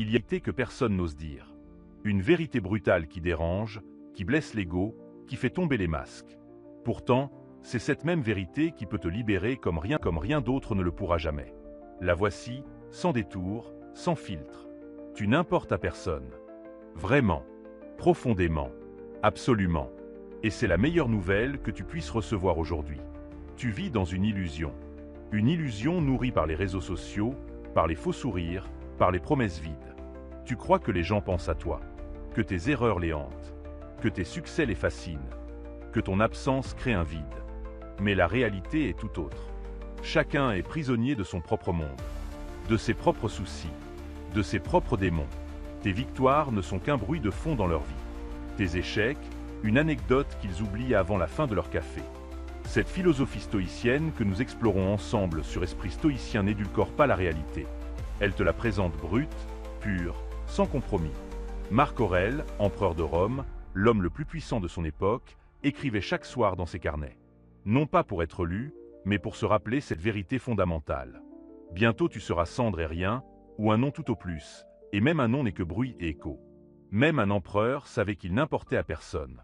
Il y a été que personne n'ose dire. Une vérité brutale qui dérange, qui blesse l'ego, qui fait tomber les masques. Pourtant, c'est cette même vérité qui peut te libérer comme rien d'autre ne le pourra jamais. La voici, sans détour, sans filtre. Tu n'importes à personne. Vraiment, profondément, absolument. Et c'est la meilleure nouvelle que tu puisses recevoir aujourd'hui. Tu vis dans une illusion. Une illusion nourrie par les réseaux sociaux, par les faux sourires, par les promesses vides. Tu crois que les gens pensent à toi, que tes erreurs les hantent, que tes succès les fascinent, que ton absence crée un vide. Mais la réalité est tout autre. Chacun est prisonnier de son propre monde, de ses propres soucis, de ses propres démons. Tes victoires ne sont qu'un bruit de fond dans leur vie. Tes échecs, une anecdote qu'ils oublient avant la fin de leur café. Cette philosophie stoïcienne que nous explorons ensemble sur Esprit Stoïcien n'édulcore pas la réalité. Elle te la présente brute, pure, sans compromis. Marc Aurèle, empereur de Rome, l'homme le plus puissant de son époque, écrivait chaque soir dans ses carnets. Non pas pour être lu, mais pour se rappeler cette vérité fondamentale. Bientôt tu seras cendre et rien, ou un nom tout au plus, et même un nom n'est que bruit et écho. Même un empereur savait qu'il n'importait à personne.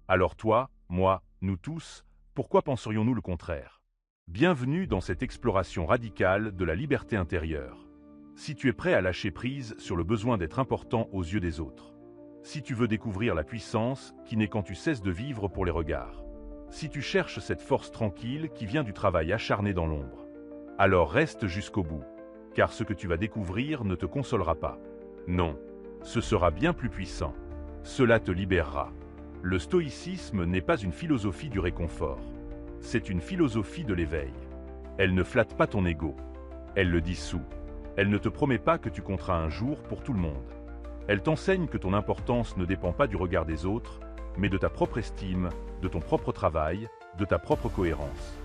Alors toi, moi, nous tous, pourquoi penserions-nous le contraire? Bienvenue dans cette exploration radicale de la liberté intérieure. Si tu es prêt à lâcher prise sur le besoin d'être important aux yeux des autres. Si tu veux découvrir la puissance qui naît quand tu cesses de vivre pour les regards. Si tu cherches cette force tranquille qui vient du travail acharné dans l'ombre. Alors reste jusqu'au bout, car ce que tu vas découvrir ne te consolera pas. Non, ce sera bien plus puissant. Cela te libérera. Le stoïcisme n'est pas une philosophie du réconfort. C'est une philosophie de l'éveil. Elle ne flatte pas ton ego. Elle le dissout. Elle ne te promet pas que tu compteras un jour pour tout le monde. Elle t'enseigne que ton importance ne dépend pas du regard des autres, mais de ta propre estime, de ton propre travail, de ta propre cohérence.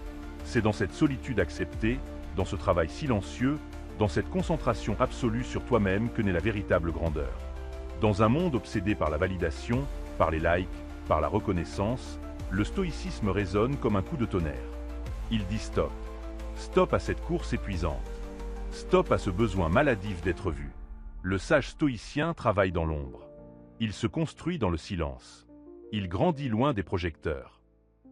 C'est dans cette solitude acceptée, dans ce travail silencieux, dans cette concentration absolue sur toi-même que naît la véritable grandeur. Dans un monde obsédé par la validation, par les likes, par la reconnaissance, le stoïcisme résonne comme un coup de tonnerre. Il dit stop. Stop à cette course épuisante. Stop à ce besoin maladif d'être vu. Le sage stoïcien travaille dans l'ombre. Il se construit dans le silence. Il grandit loin des projecteurs.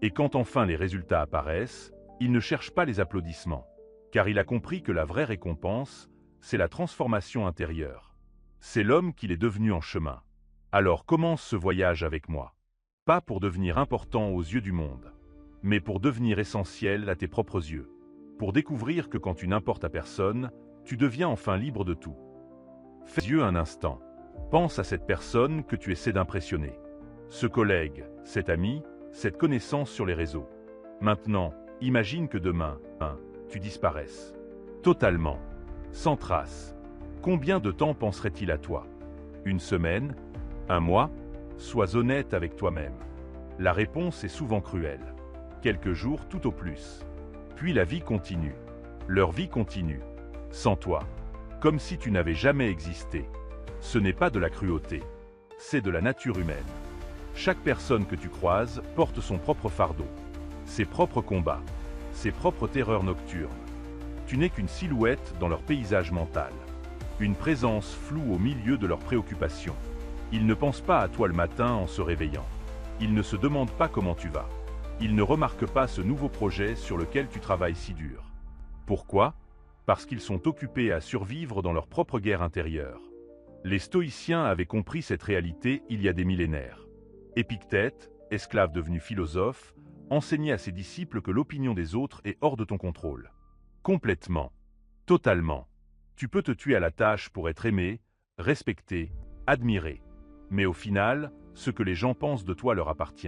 Et quand enfin les résultats apparaissent, il ne cherche pas les applaudissements. Car il a compris que la vraie récompense, c'est la transformation intérieure. C'est l'homme qu'il est devenu en chemin. Alors commence ce voyage avec moi. Pas pour devenir important aux yeux du monde, mais pour devenir essentiel à tes propres yeux. Pour découvrir que quand tu n'importes à personne, tu deviens enfin libre de tout. Fais yeux un instant. Pense à cette personne que tu essaies d'impressionner. Ce collègue, cet ami, cette connaissance sur les réseaux. Maintenant, imagine que demain, tu disparaisses. Totalement. Sans trace. Combien de temps penserait-il à toi? Une semaine? Un mois? Sois honnête avec toi-même. La réponse est souvent cruelle. Quelques jours tout au plus. Puis la vie continue. Leur vie continue. Sans toi. Comme si tu n'avais jamais existé. Ce n'est pas de la cruauté. C'est de la nature humaine. Chaque personne que tu croises porte son propre fardeau. Ses propres combats. Ses propres terreurs nocturnes. Tu n'es qu'une silhouette dans leur paysage mental. Une présence floue au milieu de leurs préoccupations. Ils ne pensent pas à toi le matin en se réveillant. Ils ne se demandent pas comment tu vas. Ils ne remarquent pas ce nouveau projet sur lequel tu travailles si dur. Pourquoi? Parce qu'ils sont occupés à survivre dans leur propre guerre intérieure. Les stoïciens avaient compris cette réalité il y a des millénaires. Épictète, esclave devenu philosophe, enseignait à ses disciples que l'opinion des autres est hors de ton contrôle. Complètement. Totalement. Tu peux te tuer à la tâche pour être aimé, respecté, admiré. Mais au final, ce que les gens pensent de toi leur appartient.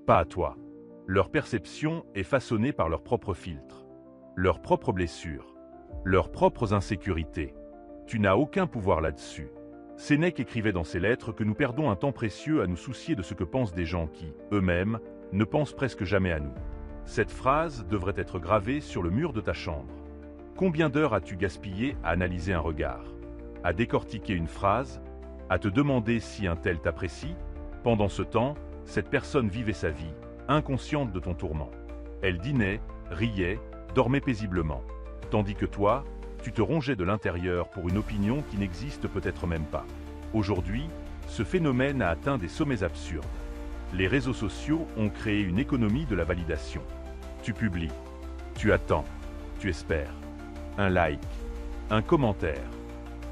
Pas à toi. Leur perception est façonnée par leurs propres filtres, leurs propres blessures, leurs propres insécurités. Tu n'as aucun pouvoir là-dessus. Sénèque écrivait dans ses lettres que nous perdons un temps précieux à nous soucier de ce que pensent des gens qui, eux-mêmes, ne pensent presque jamais à nous. Cette phrase devrait être gravée sur le mur de ta chambre. Combien d'heures as-tu gaspillé à analyser un regard, à décortiquer une phrase, à te demander si un tel t'apprécie? Pendant ce temps, cette personne vivait sa vie, inconsciente de ton tourment. Elle dînait, riait, dormait paisiblement. Tandis que toi, Tu te rongeais de l'intérieur pour une opinion qui n'existe peut-être même pas. Aujourd'hui, ce phénomène a atteint des sommets absurdes. Les réseaux sociaux ont créé une économie de la validation. Tu publies, tu attends, tu espères. Un like, un commentaire,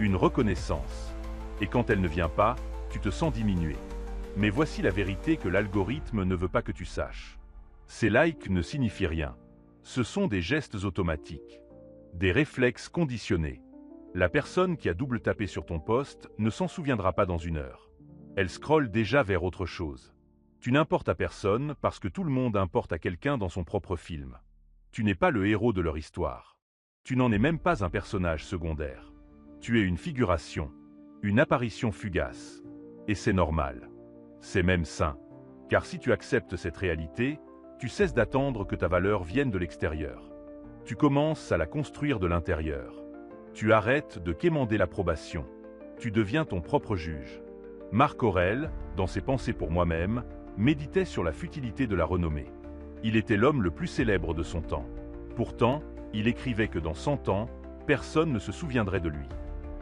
une reconnaissance. Et quand elle ne vient pas, tu te sens diminué. Mais voici la vérité que l'algorithme ne veut pas que tu saches. Ces likes ne signifient rien. Ce sont des gestes automatiques, des réflexes conditionnés. La personne qui a double tapé sur ton post ne s'en souviendra pas dans une heure. Elle scrolle déjà vers autre chose. Tu n'importes à personne parce que tout le monde importe à quelqu'un dans son propre film. Tu n'es pas le héros de leur histoire. Tu n'en es même pas un personnage secondaire. Tu es une figuration, une apparition fugace. Et c'est normal. C'est même sain. Car si tu acceptes cette réalité, tu cesses d'attendre que ta valeur vienne de l'extérieur. Tu commences à la construire de l'intérieur. Tu arrêtes de quémander l'approbation. Tu deviens ton propre juge. Marc Aurèle, dans ses Pensées pour moi-même, méditait sur la futilité de la renommée. Il était l'homme le plus célèbre de son temps. Pourtant, il écrivait que dans 100 ans, personne ne se souviendrait de lui.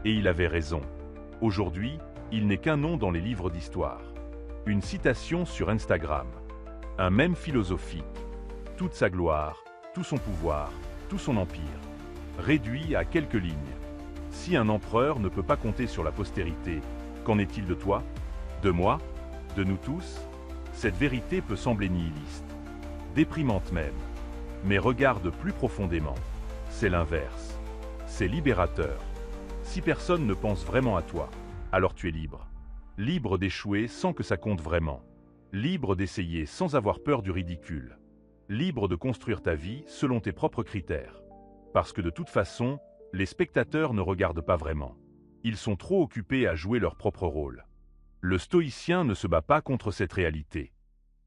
Et il avait raison. Aujourd'hui, il n'est qu'un nom dans les livres d'histoire. Une citation sur Instagram. Un mème philosophique. Toute sa gloire, tout son pouvoir, tout son empire. Réduit à quelques lignes. Si un empereur ne peut pas compter sur la postérité, qu'en est-il de toi? De moi? De nous tous? Cette vérité peut sembler nihiliste, déprimante même. Mais regarde plus profondément. C'est l'inverse. C'est libérateur. Si personne ne pense vraiment à toi, alors tu es libre. Libre d'échouer sans que ça compte vraiment. Libre d'essayer sans avoir peur du ridicule. Libre de construire ta vie selon tes propres critères. Parce que de toute façon, les spectateurs ne regardent pas vraiment. Ils sont trop occupés à jouer leur propre rôle. Le stoïcien ne se bat pas contre cette réalité.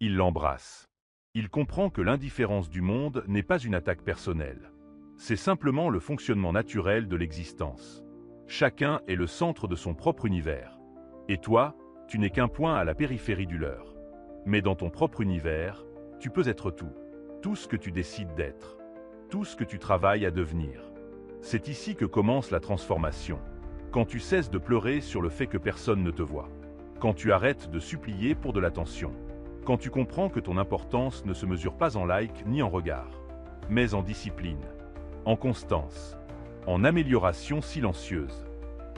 Il l'embrasse. Il comprend que l'indifférence du monde n'est pas une attaque personnelle. C'est simplement le fonctionnement naturel de l'existence. Chacun est le centre de son propre univers. Et toi, tu n'es qu'un point à la périphérie du leur. Mais dans ton propre univers, tu peux être tout. Tout ce que tu décides d'être. Tout ce que tu travailles à devenir. C'est ici que commence la transformation. Quand tu cesses de pleurer sur le fait que personne ne te voit. Quand tu arrêtes de supplier pour de l'attention. Quand tu comprends que ton importance ne se mesure pas en likes ni en regards, mais en discipline, en constance, en amélioration silencieuse.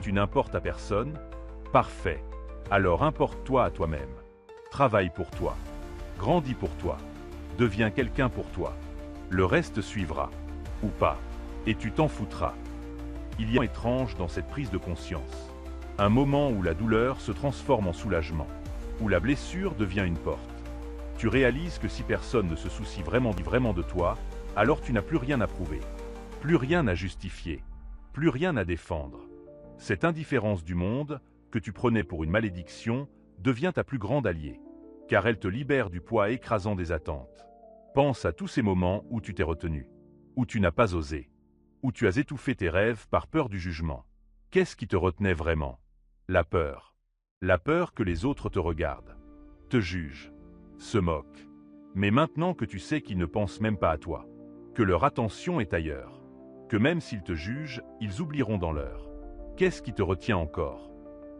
Tu n'importes à personne? Parfait. Alors importe-toi à toi-même. Travaille pour toi. Grandis pour toi. Deviens quelqu'un pour toi. Le reste suivra. Ou pas. Et tu t'en foutras. Il y a un étrange dans cette prise de conscience. Un moment où la douleur se transforme en soulagement. Où la blessure devient une porte. Tu réalises que si personne ne se soucie vraiment de toi, alors tu n'as plus rien à prouver. Plus rien à justifier. Plus rien à défendre. Cette indifférence du monde, que tu prenais pour une malédiction, devient ta plus grande alliée. Car elle te libère du poids écrasant des attentes. Pense à tous ces moments où tu t'es retenu. Où tu n'as pas osé. Où tu as étouffé tes rêves par peur du jugement. Qu'est-ce qui te retenait vraiment? La peur. La peur que les autres te regardent, te jugent, se moquent. Mais maintenant que tu sais qu'ils ne pensent même pas à toi, que leur attention est ailleurs, que même s'ils te jugent, ils oublieront dans l'heure. Qu'est-ce qui te retient encore?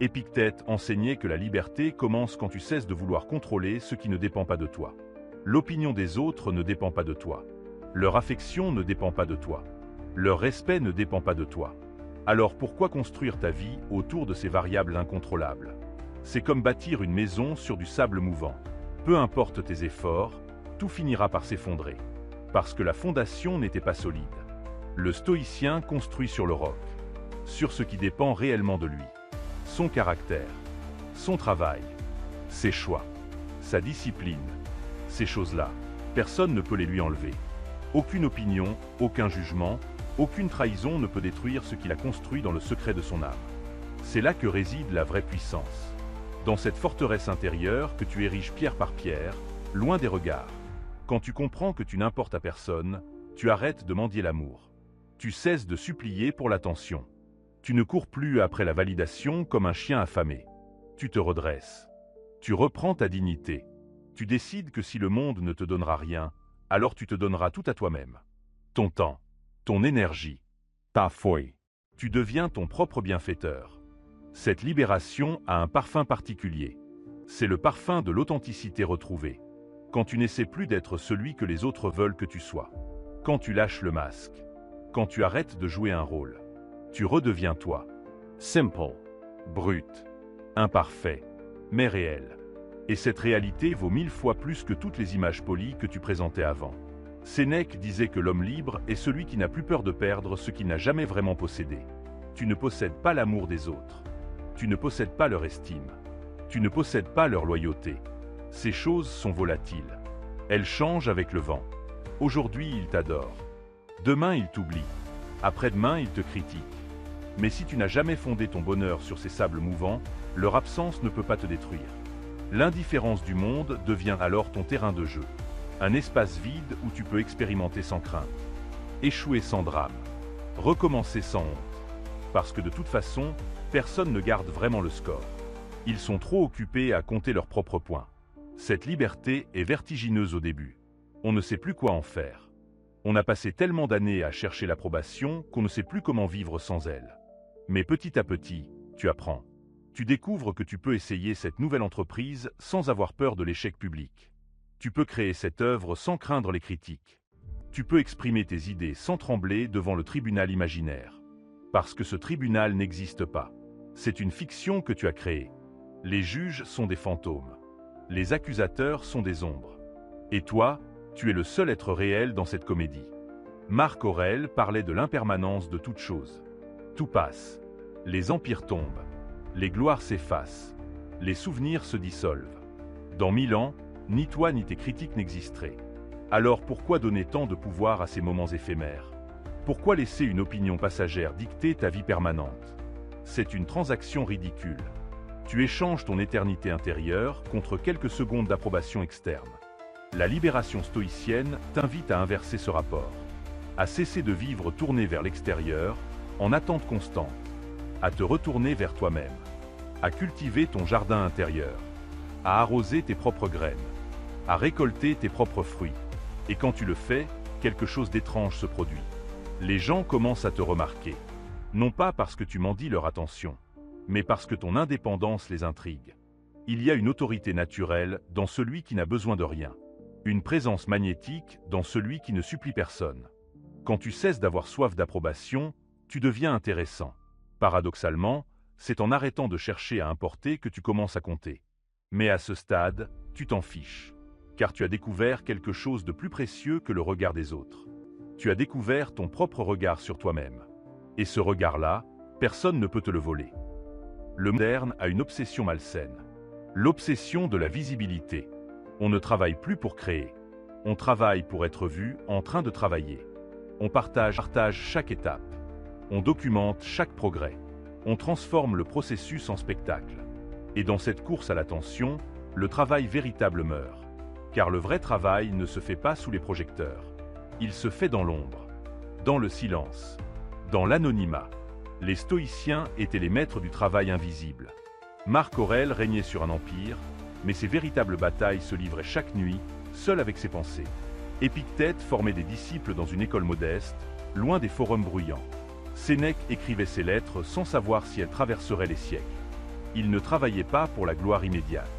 Épictète enseignait que la liberté commence quand tu cesses de vouloir contrôler ce qui ne dépend pas de toi. L'opinion des autres ne dépend pas de toi. Leur affection ne dépend pas de toi. Leur respect ne dépend pas de toi. Alors pourquoi construire ta vie autour de ces variables incontrôlables? C'est comme bâtir une maison sur du sable mouvant. Peu importe tes efforts, tout finira par s'effondrer. Parce que la fondation n'était pas solide. Le stoïcien construit sur le roc. Sur ce qui dépend réellement de lui. Son caractère. Son travail. Ses choix. Sa discipline. Ces choses-là, personne ne peut les lui enlever. Aucune opinion, aucun jugement, aucune trahison ne peut détruire ce qu'il a construit dans le secret de son âme. C'est là que réside la vraie puissance. Dans cette forteresse intérieure que tu ériges pierre par pierre, loin des regards. Quand tu comprends que tu n'importes à personne, tu arrêtes de mendier l'amour. Tu cesses de supplier pour l'attention. Tu ne cours plus après la validation comme un chien affamé. Tu te redresses. Tu reprends ta dignité. Tu décides que si le monde ne te donnera rien, alors tu te donneras tout à toi-même. Ton temps, ton énergie, Ta foi. Tu deviens ton propre bienfaiteur. Cette libération a un parfum particulier. C'est le parfum de l'authenticité retrouvée. Quand tu n'essaies plus d'être celui que les autres veulent que tu sois. Quand tu lâches le masque. Quand tu arrêtes de jouer un rôle. Tu redeviens toi. Simple. Brut. Imparfait. Mais réel. Et cette réalité vaut 1000 fois plus que toutes les images polies que tu présentais avant. Sénèque disait que l'homme libre est celui qui n'a plus peur de perdre ce qu'il n'a jamais vraiment possédé. Tu ne possèdes pas l'amour des autres. Tu ne possèdes pas leur estime. Tu ne possèdes pas leur loyauté. Ces choses sont volatiles. Elles changent avec le vent. Aujourd'hui, ils t'adorent. Demain, ils t'oublient. Après-demain, ils te critiquent. Mais si tu n'as jamais fondé ton bonheur sur ces sables mouvants, leur absence ne peut pas te détruire. L'indifférence du monde devient alors ton terrain de jeu. Un espace vide où tu peux expérimenter sans crainte. Échouer sans drame. Recommencer sans honte. Parce que de toute façon, personne ne garde vraiment le score. Ils sont trop occupés à compter leurs propres points. Cette liberté est vertigineuse au début. On ne sait plus quoi en faire. On a passé tellement d'années à chercher l'approbation qu'on ne sait plus comment vivre sans elle. Mais petit à petit, tu apprends. Tu découvres que tu peux essayer cette nouvelle entreprise sans avoir peur de l'échec public. Tu peux créer cette œuvre sans craindre les critiques. Tu peux exprimer tes idées sans trembler devant le tribunal imaginaire. Parce que ce tribunal n'existe pas. C'est une fiction que tu as créée. Les juges sont des fantômes. Les accusateurs sont des ombres. Et toi, tu es le seul être réel dans cette comédie. Marc Aurèle parlait de l'impermanence de toute chose. Tout passe. Les empires tombent. Les gloires s'effacent. Les souvenirs se dissolvent. Dans 1000 ans, ni toi ni tes critiques n'existeraient. Alors pourquoi donner tant de pouvoir à ces moments éphémères? Pourquoi laisser une opinion passagère dicter ta vie permanente? C'est une transaction ridicule. Tu échanges ton éternité intérieure contre quelques secondes d'approbation externe. La libération stoïcienne t'invite à inverser ce rapport. À cesser de vivre tourné vers l'extérieur, en attente constante. À te retourner vers toi-même. À cultiver ton jardin intérieur. À arroser tes propres graines. À récolter tes propres fruits. Et quand tu le fais, quelque chose d'étrange se produit. Les gens commencent à te remarquer. Non pas parce que tu mendis leur attention, mais parce que ton indépendance les intrigue. Il y a une autorité naturelle dans celui qui n'a besoin de rien. Une présence magnétique dans celui qui ne supplie personne. Quand tu cesses d'avoir soif d'approbation, tu deviens intéressant. Paradoxalement, c'est en arrêtant de chercher à importer que tu commences à compter. Mais à ce stade, tu t'en fiches. Car tu as découvert quelque chose de plus précieux que le regard des autres. Tu as découvert ton propre regard sur toi-même. Et ce regard-là, personne ne peut te le voler. Le moderne a une obsession malsaine. L'obsession de la visibilité. On ne travaille plus pour créer. On travaille pour être vu en train de travailler. On partage chaque étape. On documente chaque progrès. On transforme le processus en spectacle. Et dans cette course à l'attention, le travail véritable meurt. Car le vrai travail ne se fait pas sous les projecteurs. Il se fait dans l'ombre, dans le silence, dans l'anonymat. Les stoïciens étaient les maîtres du travail invisible. Marc Aurèle régnait sur un empire, mais ses véritables batailles se livraient chaque nuit, seul avec ses pensées. Épictète formait des disciples dans une école modeste, loin des forums bruyants. Sénèque écrivait ses lettres sans savoir si elles traverseraient les siècles. Il ne travaillait pas pour la gloire immédiate.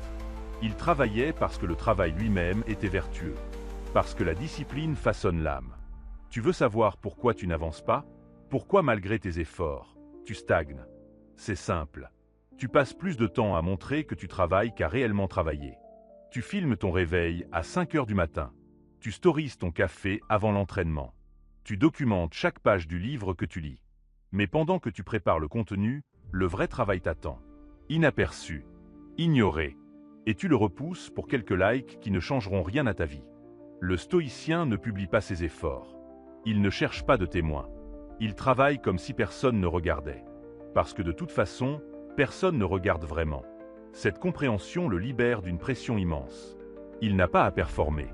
Il travaillait parce que le travail lui-même était vertueux. Parce que la discipline façonne l'âme. Tu veux savoir pourquoi tu n'avances pas? Pourquoi malgré tes efforts, tu stagnes? C'est simple. Tu passes plus de temps à montrer que tu travailles qu'à réellement travailler. Tu filmes ton réveil à 5 heures du matin. Tu storises ton café avant l'entraînement. Tu documentes chaque page du livre que tu lis. Mais pendant que tu prépares le contenu, le vrai travail t'attend. Inaperçu. Ignoré. Et tu le repousses pour quelques likes qui ne changeront rien à ta vie. Le stoïcien ne publie pas ses efforts. Il ne cherche pas de témoins. Il travaille comme si personne ne regardait. Parce que de toute façon, personne ne regarde vraiment. Cette compréhension le libère d'une pression immense. Il n'a pas à performer.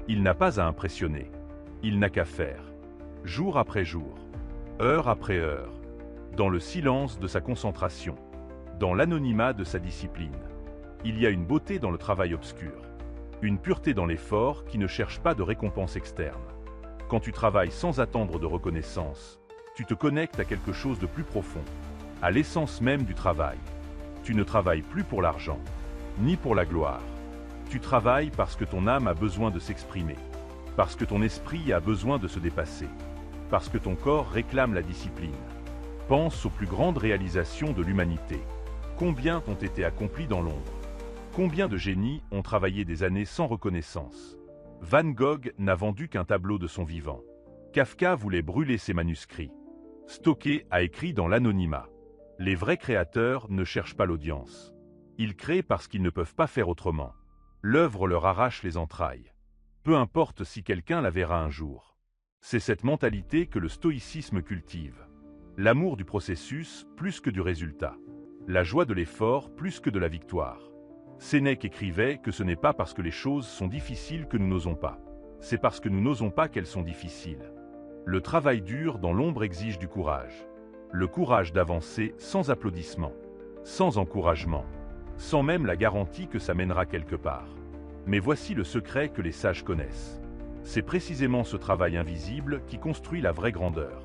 Il n'a pas à impressionner. Il n'a qu'à faire. Jour après jour. Heure après heure. Dans le silence de sa concentration. Dans l'anonymat de sa discipline. Il y a une beauté dans le travail obscur. Une pureté dans l'effort qui ne cherche pas de récompense externe. Quand tu travailles sans attendre de reconnaissance, Tu te connectes à quelque chose de plus profond, à l'essence même du travail. Tu ne travailles plus pour l'argent, ni pour la gloire. Tu travailles parce que ton âme a besoin de s'exprimer, parce que ton esprit a besoin de se dépasser, parce que ton corps réclame la discipline. Pense aux plus grandes réalisations de l'humanité. Combien ont été accomplis dans l'ombre? Combien de génies ont travaillé des années sans reconnaissance? Van Gogh n'a vendu qu'un tableau de son vivant. Kafka voulait brûler ses manuscrits. Stoker a écrit dans l'anonymat. Les vrais créateurs ne cherchent pas l'audience. Ils créent parce qu'ils ne peuvent pas faire autrement. L'œuvre leur arrache les entrailles. Peu importe si quelqu'un la verra un jour. C'est cette mentalité que le stoïcisme cultive. L'amour du processus plus que du résultat. La joie de l'effort plus que de la victoire. Sénèque écrivait que ce n'est pas parce que les choses sont difficiles que nous n'osons pas. C'est parce que nous n'osons pas qu'elles sont difficiles. Le travail dur dans l'ombre exige du courage. Le courage d'avancer sans applaudissements, sans encouragement, sans même la garantie que ça mènera quelque part. Mais voici le secret que les sages connaissent. C'est précisément ce travail invisible qui construit la vraie grandeur.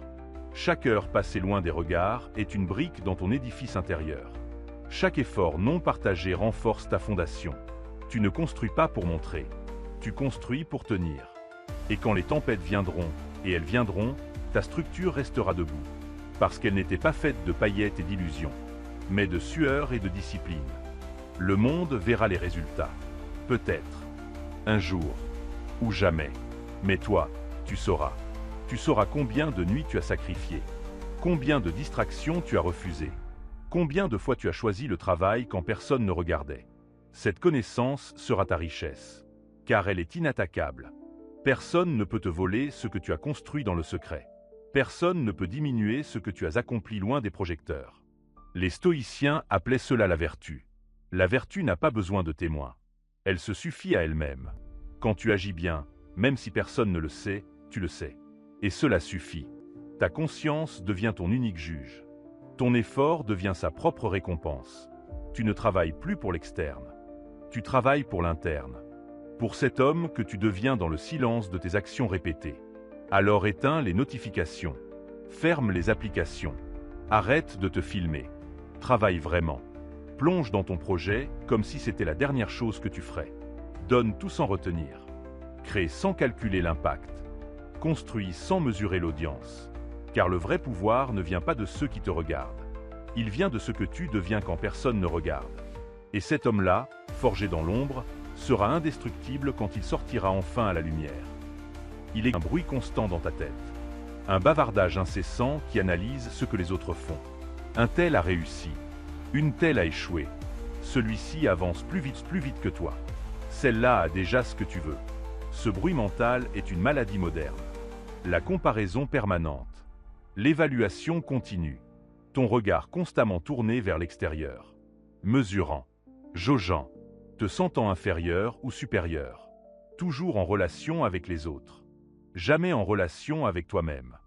Chaque heure passée loin des regards est une brique dans ton édifice intérieur. Chaque effort non partagé renforce ta fondation. Tu ne construis pas pour montrer, tu construis pour tenir. Et quand les tempêtes viendront, et elles viendront, ta structure restera debout. Parce qu'elle n'était pas faite de paillettes et d'illusions, mais de sueur et de discipline. Le monde verra les résultats. Peut-être. Un jour. Ou jamais. Mais toi, tu sauras. Tu sauras combien de nuits tu as sacrifiées. Combien de distractions tu as refusées. Combien de fois tu as choisi le travail quand personne ne regardait. Cette connaissance sera ta richesse. Car elle est inattaquable. Personne ne peut te voler ce que tu as construit dans le secret. Personne ne peut diminuer ce que tu as accompli loin des projecteurs. Les stoïciens appelaient cela la vertu. La vertu n'a pas besoin de témoins. Elle se suffit à elle-même. Quand tu agis bien, même si personne ne le sait, tu le sais. Et cela suffit. Ta conscience devient ton unique juge. Ton effort devient sa propre récompense. Tu ne travailles plus pour l'externe. Tu travailles pour l'interne. Pour cet homme que tu deviens dans le silence de tes actions répétées. Alors éteins les notifications. Ferme les applications. Arrête de te filmer. Travaille vraiment. Plonge dans ton projet comme si c'était la dernière chose que tu ferais. Donne tout sans retenir. Crée sans calculer l'impact. Construis sans mesurer l'audience. Car le vrai pouvoir ne vient pas de ceux qui te regardent. Il vient de ce que tu deviens quand personne ne regarde. Et cet homme-là, forgé dans l'ombre, sera indestructible quand il sortira enfin à la lumière. Il est un bruit constant dans ta tête. Un bavardage incessant qui analyse ce que les autres font. Un tel a réussi. Une telle a échoué. Celui-ci avance plus vite que toi. Celle-là a déjà ce que tu veux. Ce bruit mental est une maladie moderne. La comparaison permanente. L'évaluation continue. Ton regard constamment tourné vers l'extérieur. Mesurant. Jaugeant. Te sentant inférieur ou supérieur. Toujours en relation avec les autres. Jamais en relation avec toi-même.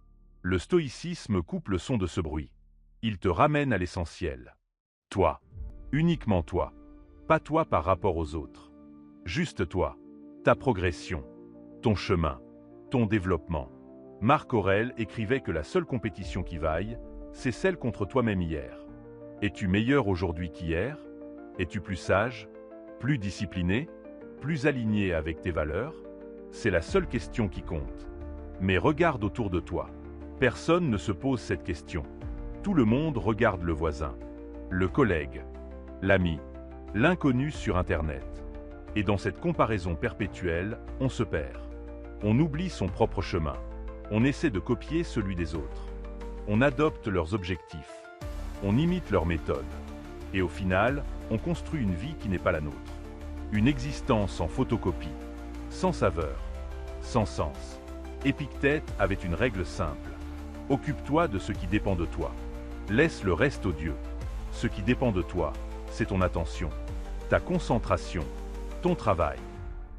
Le stoïcisme coupe le son de ce bruit. Il te ramène à l'essentiel. Toi. Uniquement toi. Pas toi par rapport aux autres. Juste toi. Ta progression. Ton chemin. Ton développement. Marc Aurèle écrivait que la seule compétition qui vaille, c'est celle contre toi-même hier. Es-tu meilleur aujourd'hui qu'hier? Es-tu plus sage? Plus discipliné? Plus aligné avec tes valeurs? C'est la seule question qui compte. Mais regarde autour de toi. Personne ne se pose cette question. Tout le monde regarde le voisin, le collègue, l'ami, l'inconnu sur Internet. Et dans cette comparaison perpétuelle, on se perd. On oublie son propre chemin. On essaie de copier celui des autres. On adopte leurs objectifs. On imite leurs méthodes. Et au final, on construit une vie qui n'est pas la nôtre. Une existence en photocopie, sans saveur, sans sens. Épictète avait une règle simple. Occupe-toi de ce qui dépend de toi. Laisse le reste aux dieux. Ce qui dépend de toi, c'est ton attention, ta concentration, ton travail.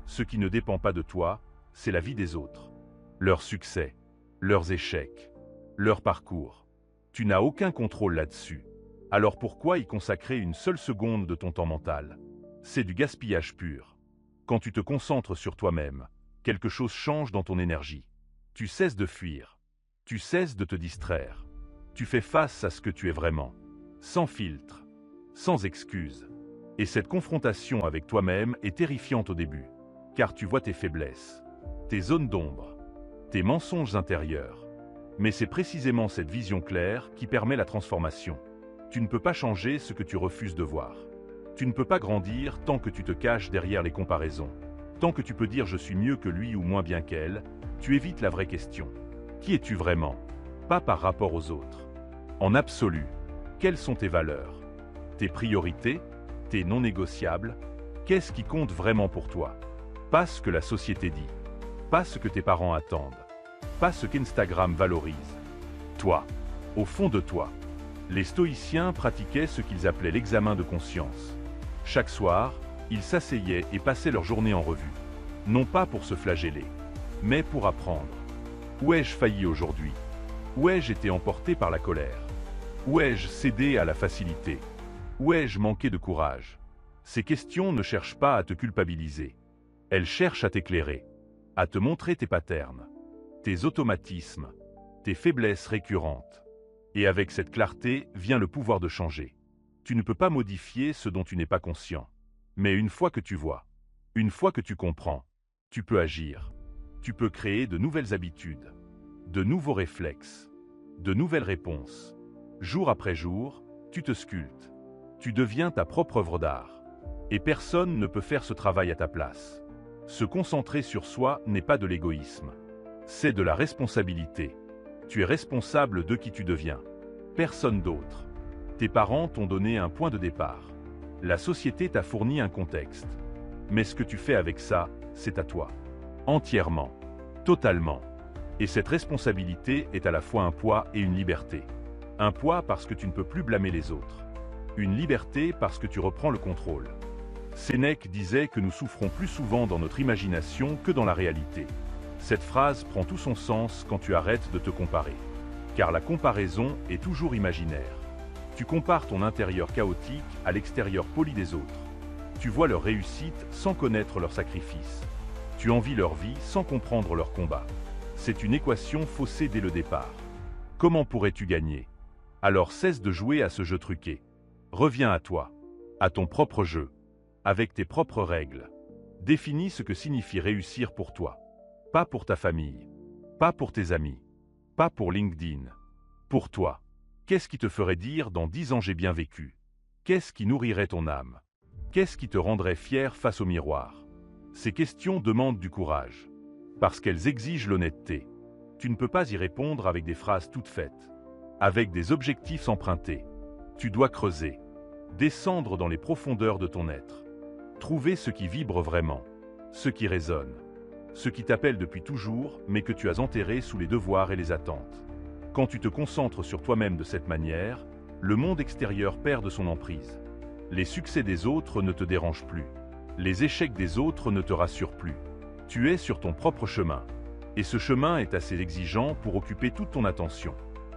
Ce qui ne dépend pas de toi, c'est la vie des autres. Leur succès, leurs échecs, leur parcours. Tu n'as aucun contrôle là-dessus. Alors pourquoi y consacrer une seule seconde de ton temps mental? C'est du gaspillage pur. Quand tu te concentres sur toi-même, quelque chose change dans ton énergie. Tu cesses de fuir. Tu cesses de te distraire. Tu fais face à ce que tu es vraiment, sans filtre, sans excuse. Et cette confrontation avec toi-même est terrifiante au début, car tu vois tes faiblesses, tes zones d'ombre, tes mensonges intérieurs. Mais c'est précisément cette vision claire qui permet la transformation. Tu ne peux pas changer ce que tu refuses de voir. Tu ne peux pas grandir tant que tu te caches derrière les comparaisons. Tant que tu peux dire « je suis mieux que lui » ou « moins bien qu'elle », tu évites la vraie question. Qui es-tu vraiment? Pas par rapport aux autres. En absolu, quelles sont tes valeurs? Tes priorités? Tes non négociables? Qu'est-ce qui compte vraiment pour toi? Pas ce que la société dit. Pas ce que tes parents attendent. Pas ce qu'Instagram valorise. Toi, au fond de toi. Les stoïciens pratiquaient ce qu'ils appelaient l'examen de conscience. Chaque soir, ils s'asseyaient et passaient leur journée en revue. Non pas pour se flageller, mais pour apprendre. Où ai-je failli aujourd'hui? Où ai-je été emporté par la colère? Où ai-je cédé à la facilité? Où ai-je manqué de courage? Ces questions ne cherchent pas à te culpabiliser. Elles cherchent à t'éclairer, à te montrer tes patterns, tes automatismes, tes faiblesses récurrentes. Et avec cette clarté vient le pouvoir de changer. Tu ne peux pas modifier ce dont tu n'es pas conscient. Mais une fois que tu vois, une fois que tu comprends, tu peux agir. Tu peux créer de nouvelles habitudes, de nouveaux réflexes, de nouvelles réponses. Jour après jour, tu te sculptes. Tu deviens ta propre œuvre d'art. Et personne ne peut faire ce travail à ta place. Se concentrer sur soi n'est pas de l'égoïsme. C'est de la responsabilité. Tu es responsable de qui tu deviens. Personne d'autre. Tes parents t'ont donné un point de départ. La société t'a fourni un contexte. Mais ce que tu fais avec ça, c'est à toi. Entièrement. Totalement. Et cette responsabilité est à la fois un poids et une liberté. Un poids parce que tu ne peux plus blâmer les autres. Une liberté parce que tu reprends le contrôle. Sénèque disait que nous souffrons plus souvent dans notre imagination que dans la réalité. Cette phrase prend tout son sens quand tu arrêtes de te comparer. Car la comparaison est toujours imaginaire. Tu compares ton intérieur chaotique à l'extérieur poli des autres. Tu vois leur réussite sans connaître leur sacrifice. Tu envies leur vie sans comprendre leur combat. C'est une équation faussée dès le départ. Comment pourrais-tu gagner? Alors cesse de jouer à ce jeu truqué. Reviens à toi, à ton propre jeu, avec tes propres règles. Définis ce que signifie réussir pour toi. Pas pour ta famille, pas pour tes amis, pas pour LinkedIn. Pour toi. Qu'est-ce qui te ferait dire dans 10 ans j'ai bien vécu? Qu'est-ce qui nourrirait ton âme? Qu'est-ce qui te rendrait fier face au miroir? Ces questions demandent du courage, parce qu'elles exigent l'honnêteté. Tu ne peux pas y répondre avec des phrases toutes faites, avec des objectifs empruntés. Tu dois creuser, descendre dans les profondeurs de ton être, trouver ce qui vibre vraiment, ce qui résonne, ce qui t'appelle depuis toujours mais que tu as enterré sous les devoirs et les attentes. Quand tu te concentres sur toi-même de cette manière, le monde extérieur perd de son emprise. Les succès des autres ne te dérangent plus. Les échecs des autres ne te rassurent plus. Tu es sur ton propre chemin. Et ce chemin est assez exigeant pour occuper toute ton attention.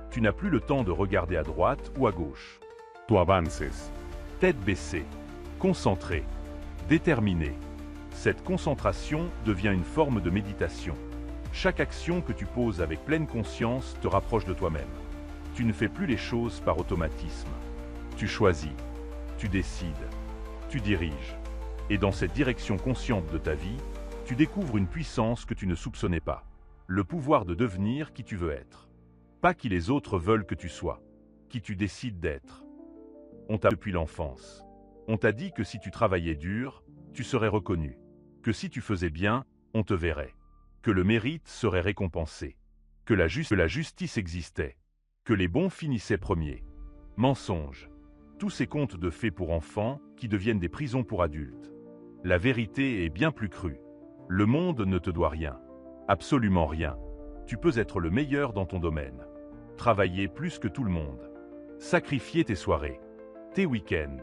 Tu n'as plus le temps de regarder à droite ou à gauche. Tu avances. Tête baissée, concentré, déterminé. Cette concentration devient une forme de méditation. Chaque action que tu poses avec pleine conscience te rapproche de toi-même. Tu ne fais plus les choses par automatisme. Tu choisis, tu décides, tu diriges. Et dans cette direction consciente de ta vie, tu découvres une puissance que tu ne soupçonnais pas. Le pouvoir de devenir qui tu veux être. Pas qui les autres veulent que tu sois, qui tu décides d'être. On t'a depuis l'enfance. On t'a dit que si tu travaillais dur, tu serais reconnu. Que si tu faisais bien, on te verrait. Que le mérite serait récompensé. Que la justice existait. Que les bons finissaient premiers. Mensonge. Tous ces contes de fées pour enfants qui deviennent des prisons pour adultes. La vérité est bien plus crue. Le monde ne te doit rien. Absolument rien. Tu peux être le meilleur dans ton domaine. Travailler plus que tout le monde. Sacrifier tes soirées. Tes week-ends.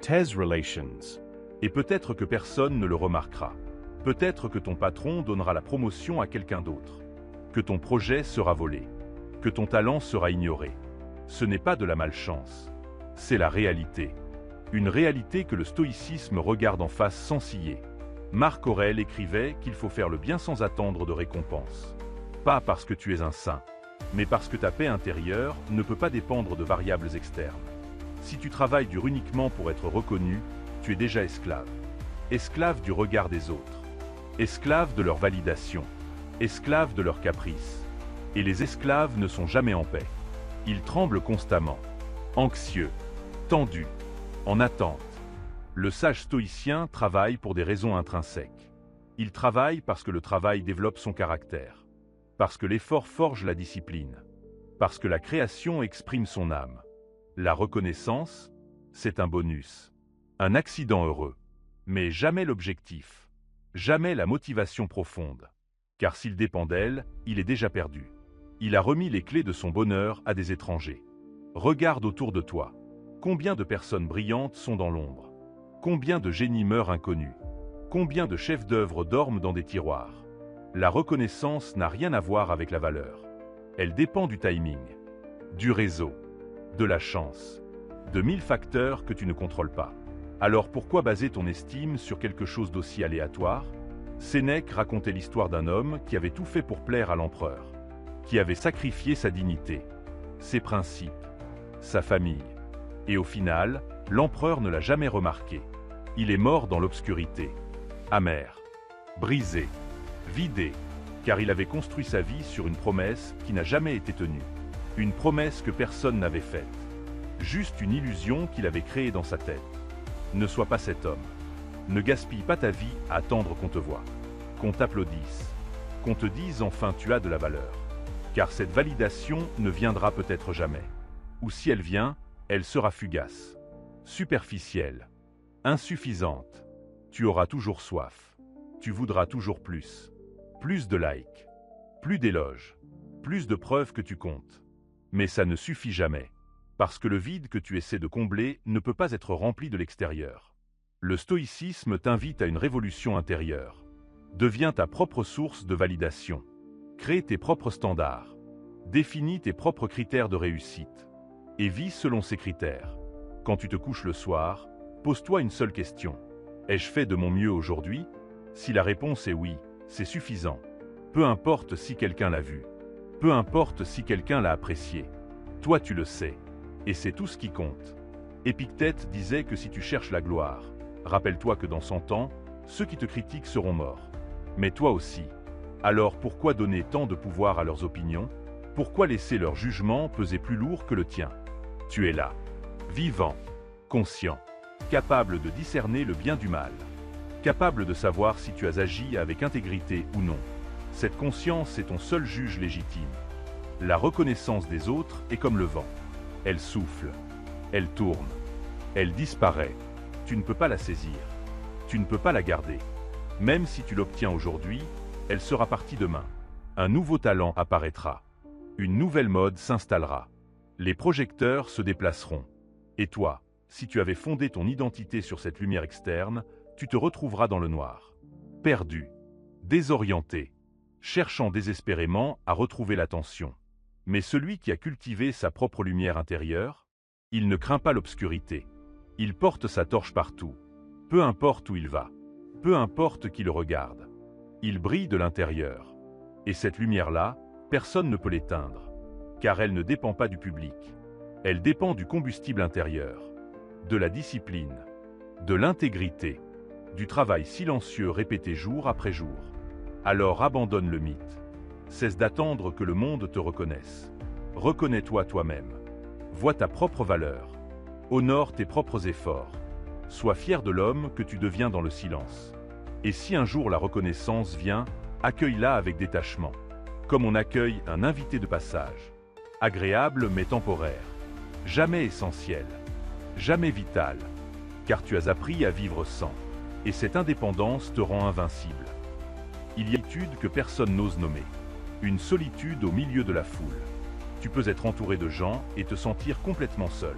Tes relations. Et peut-être que personne ne le remarquera. Peut-être que ton patron donnera la promotion à quelqu'un d'autre. Que ton projet sera volé. Que ton talent sera ignoré. Ce n'est pas de la malchance. C'est la réalité. Une réalité que le stoïcisme regarde en face sans ciller. Marc Aurèle écrivait qu'il faut faire le bien sans attendre de récompense. Pas parce que tu es un saint, mais parce que ta paix intérieure ne peut pas dépendre de variables externes. Si tu travailles dur uniquement pour être reconnu, tu es déjà esclave. Esclave du regard des autres. Esclave de leur validation. Esclave de leurs caprices. Et les esclaves ne sont jamais en paix. Ils tremblent constamment. Anxieux. Tendus. En attente. Le sage stoïcien travaille pour des raisons intrinsèques. Il travaille parce que le travail développe son caractère. Parce que l'effort forge la discipline. Parce que la création exprime son âme. La reconnaissance, c'est un bonus. Un accident heureux. Mais jamais l'objectif. Jamais la motivation profonde. Car s'il dépend d'elle, il est déjà perdu. Il a remis les clés de son bonheur à des étrangers. Regarde autour de toi. Combien de personnes brillantes sont dans l'ombre? Combien de génies meurent inconnus? Combien de chefs d'œuvre dorment dans des tiroirs? La reconnaissance n'a rien à voir avec la valeur. Elle dépend du timing, du réseau, de la chance, de 1000 facteurs que tu ne contrôles pas. Alors pourquoi baser ton estime sur quelque chose d'aussi aléatoire? Sénèque racontait l'histoire d'un homme qui avait tout fait pour plaire à l'empereur, qui avait sacrifié sa dignité, ses principes, sa famille. Et au final, l'empereur ne l'a jamais remarqué. Il est mort dans l'obscurité, amer, brisé, vidé, car il avait construit sa vie sur une promesse qui n'a jamais été tenue. Une promesse que personne n'avait faite. Juste une illusion qu'il avait créée dans sa tête. Ne sois pas cet homme. Ne gaspille pas ta vie à attendre qu'on te voie. Qu'on t'applaudisse. Qu'on te dise enfin tu as de la valeur. Car cette validation ne viendra peut-être jamais. Ou si elle vient, elle sera fugace, superficielle, insuffisante. Tu auras toujours soif. Tu voudras toujours plus. Plus de likes, plus d'éloges, plus de preuves que tu comptes. Mais ça ne suffit jamais. Parce que le vide que tu essaies de combler ne peut pas être rempli de l'extérieur. Le stoïcisme t'invite à une révolution intérieure. Deviens ta propre source de validation. Crée tes propres standards. Définis tes propres critères de réussite. Et vis selon ces critères. Quand tu te couches le soir, pose-toi une seule question. Ai-je fait de mon mieux aujourd'hui? Si la réponse est oui, c'est suffisant. Peu importe si quelqu'un l'a vu. Peu importe si quelqu'un l'a apprécié. Toi tu le sais. Et c'est tout ce qui compte. Épictète disait que si tu cherches la gloire, rappelle-toi que dans 100 ans, ceux qui te critiquent seront morts. Mais toi aussi. Alors pourquoi donner tant de pouvoir à leurs opinions? Pourquoi laisser leur jugement peser plus lourd que le tien? Tu es là, vivant, conscient, capable de discerner le bien du mal, capable de savoir si tu as agi avec intégrité ou non. Cette conscience est ton seul juge légitime. La reconnaissance des autres est comme le vent. Elle souffle, elle tourne, elle disparaît. Tu ne peux pas la saisir, tu ne peux pas la garder. Même si tu l'obtiens aujourd'hui, elle sera partie demain. Un nouveau talent apparaîtra. Une nouvelle mode s'installera. Les projecteurs se déplaceront. Et toi, si tu avais fondé ton identité sur cette lumière externe, tu te retrouveras dans le noir. Perdu, désorienté, cherchant désespérément à retrouver l'attention. Mais celui qui a cultivé sa propre lumière intérieure, il ne craint pas l'obscurité. Il porte sa torche partout. Peu importe où il va. Peu importe qui le regarde. Il brille de l'intérieur. Et cette lumière-là, personne ne peut l'éteindre. Car elle ne dépend pas du public. Elle dépend du combustible intérieur. De la discipline. De l'intégrité. Du travail silencieux répété jour après jour. Alors abandonne le mythe. Cesse d'attendre que le monde te reconnaisse. Reconnais-toi toi-même. Vois ta propre valeur. Honore tes propres efforts. Sois fier de l'homme que tu deviens dans le silence. Et si un jour la reconnaissance vient, accueille-la avec détachement. Comme on accueille un invité de passage. Agréable mais temporaire. Jamais essentiel. Jamais vital. Car tu as appris à vivre sans. Et cette indépendance te rend invincible. Il y a une solitude que personne n'ose nommer. Une solitude au milieu de la foule. Tu peux être entouré de gens et te sentir complètement seul.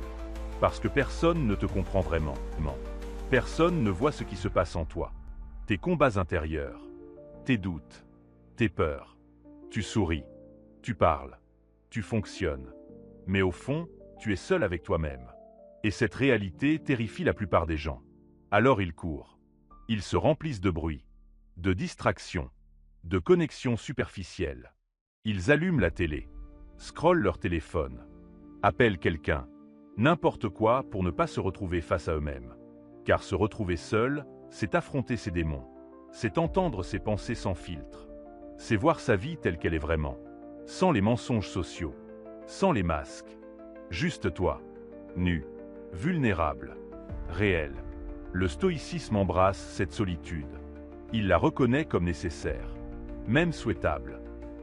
Parce que personne ne te comprend vraiment. Personne ne voit ce qui se passe en toi. Tes combats intérieurs. Tes doutes. Tes peurs. Tu souris. Tu parles. Tu fonctionnes. Mais au fond, tu es seul avec toi-même. Et cette réalité terrifie la plupart des gens. Alors ils courent. Ils se remplissent de bruit, de distractions, de connexions superficielles. Ils allument la télé, scrollent leur téléphone, appellent quelqu'un, n'importe quoi pour ne pas se retrouver face à eux-mêmes. Car se retrouver seul, c'est affronter ses démons, c'est entendre ses pensées sans filtre, c'est voir sa vie telle qu'elle est vraiment, sans les mensonges sociaux, sans les masques. Juste toi, nu, vulnérable, réel. Le stoïcisme embrasse cette solitude. Il la reconnaît comme nécessaire, même souhaitable,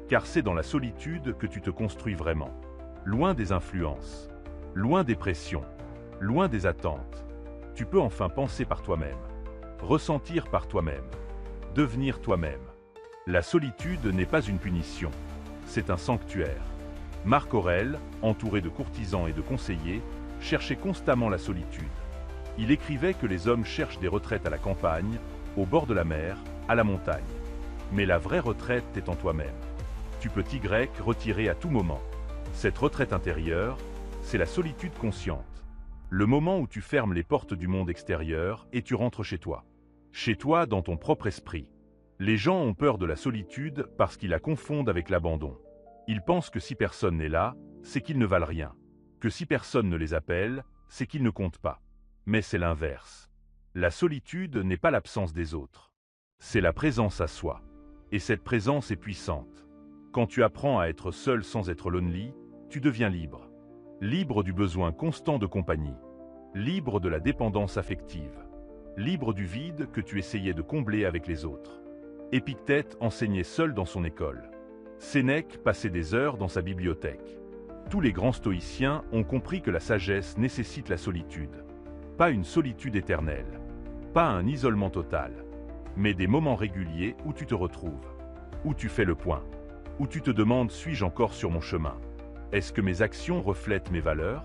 car c'est dans la solitude que tu te construis vraiment, loin des influences, loin des pressions, loin des attentes. Tu peux enfin penser par toi-même, ressentir par toi-même, devenir toi-même. La solitude n'est pas une punition, c'est un sanctuaire. Marc Aurèle, entouré de courtisans et de conseillers, cherchait constamment la solitude. Il écrivait que les hommes cherchent des retraites à la campagne, au bord de la mer, à la montagne. Mais la vraie retraite est en toi-même. Tu peux t'y retirer à tout moment. Cette retraite intérieure, c'est la solitude consciente. Le moment où tu fermes les portes du monde extérieur et tu rentres chez toi. Chez toi dans ton propre esprit. Les gens ont peur de la solitude parce qu'ils la confondent avec l'abandon. Ils pensent que si personne n'est là, c'est qu'ils ne valent rien. Que si personne ne les appelle, c'est qu'ils ne comptent pas. Mais c'est l'inverse. La solitude n'est pas l'absence des autres. C'est la présence à soi. Et cette présence est puissante. Quand tu apprends à être seul sans être lonely, tu deviens libre. Libre du besoin constant de compagnie. Libre de la dépendance affective. Libre du vide que tu essayais de combler avec les autres. Épictète enseignait seul dans son école. Sénèque passait des heures dans sa bibliothèque. Tous les grands stoïciens ont compris que la sagesse nécessite la solitude. Pas une solitude éternelle. Pas un isolement total. Mais des moments réguliers où tu te retrouves. Où tu fais le point. Où tu te demandes: suis-je encore sur mon chemin? Est-ce que mes actions reflètent mes valeurs?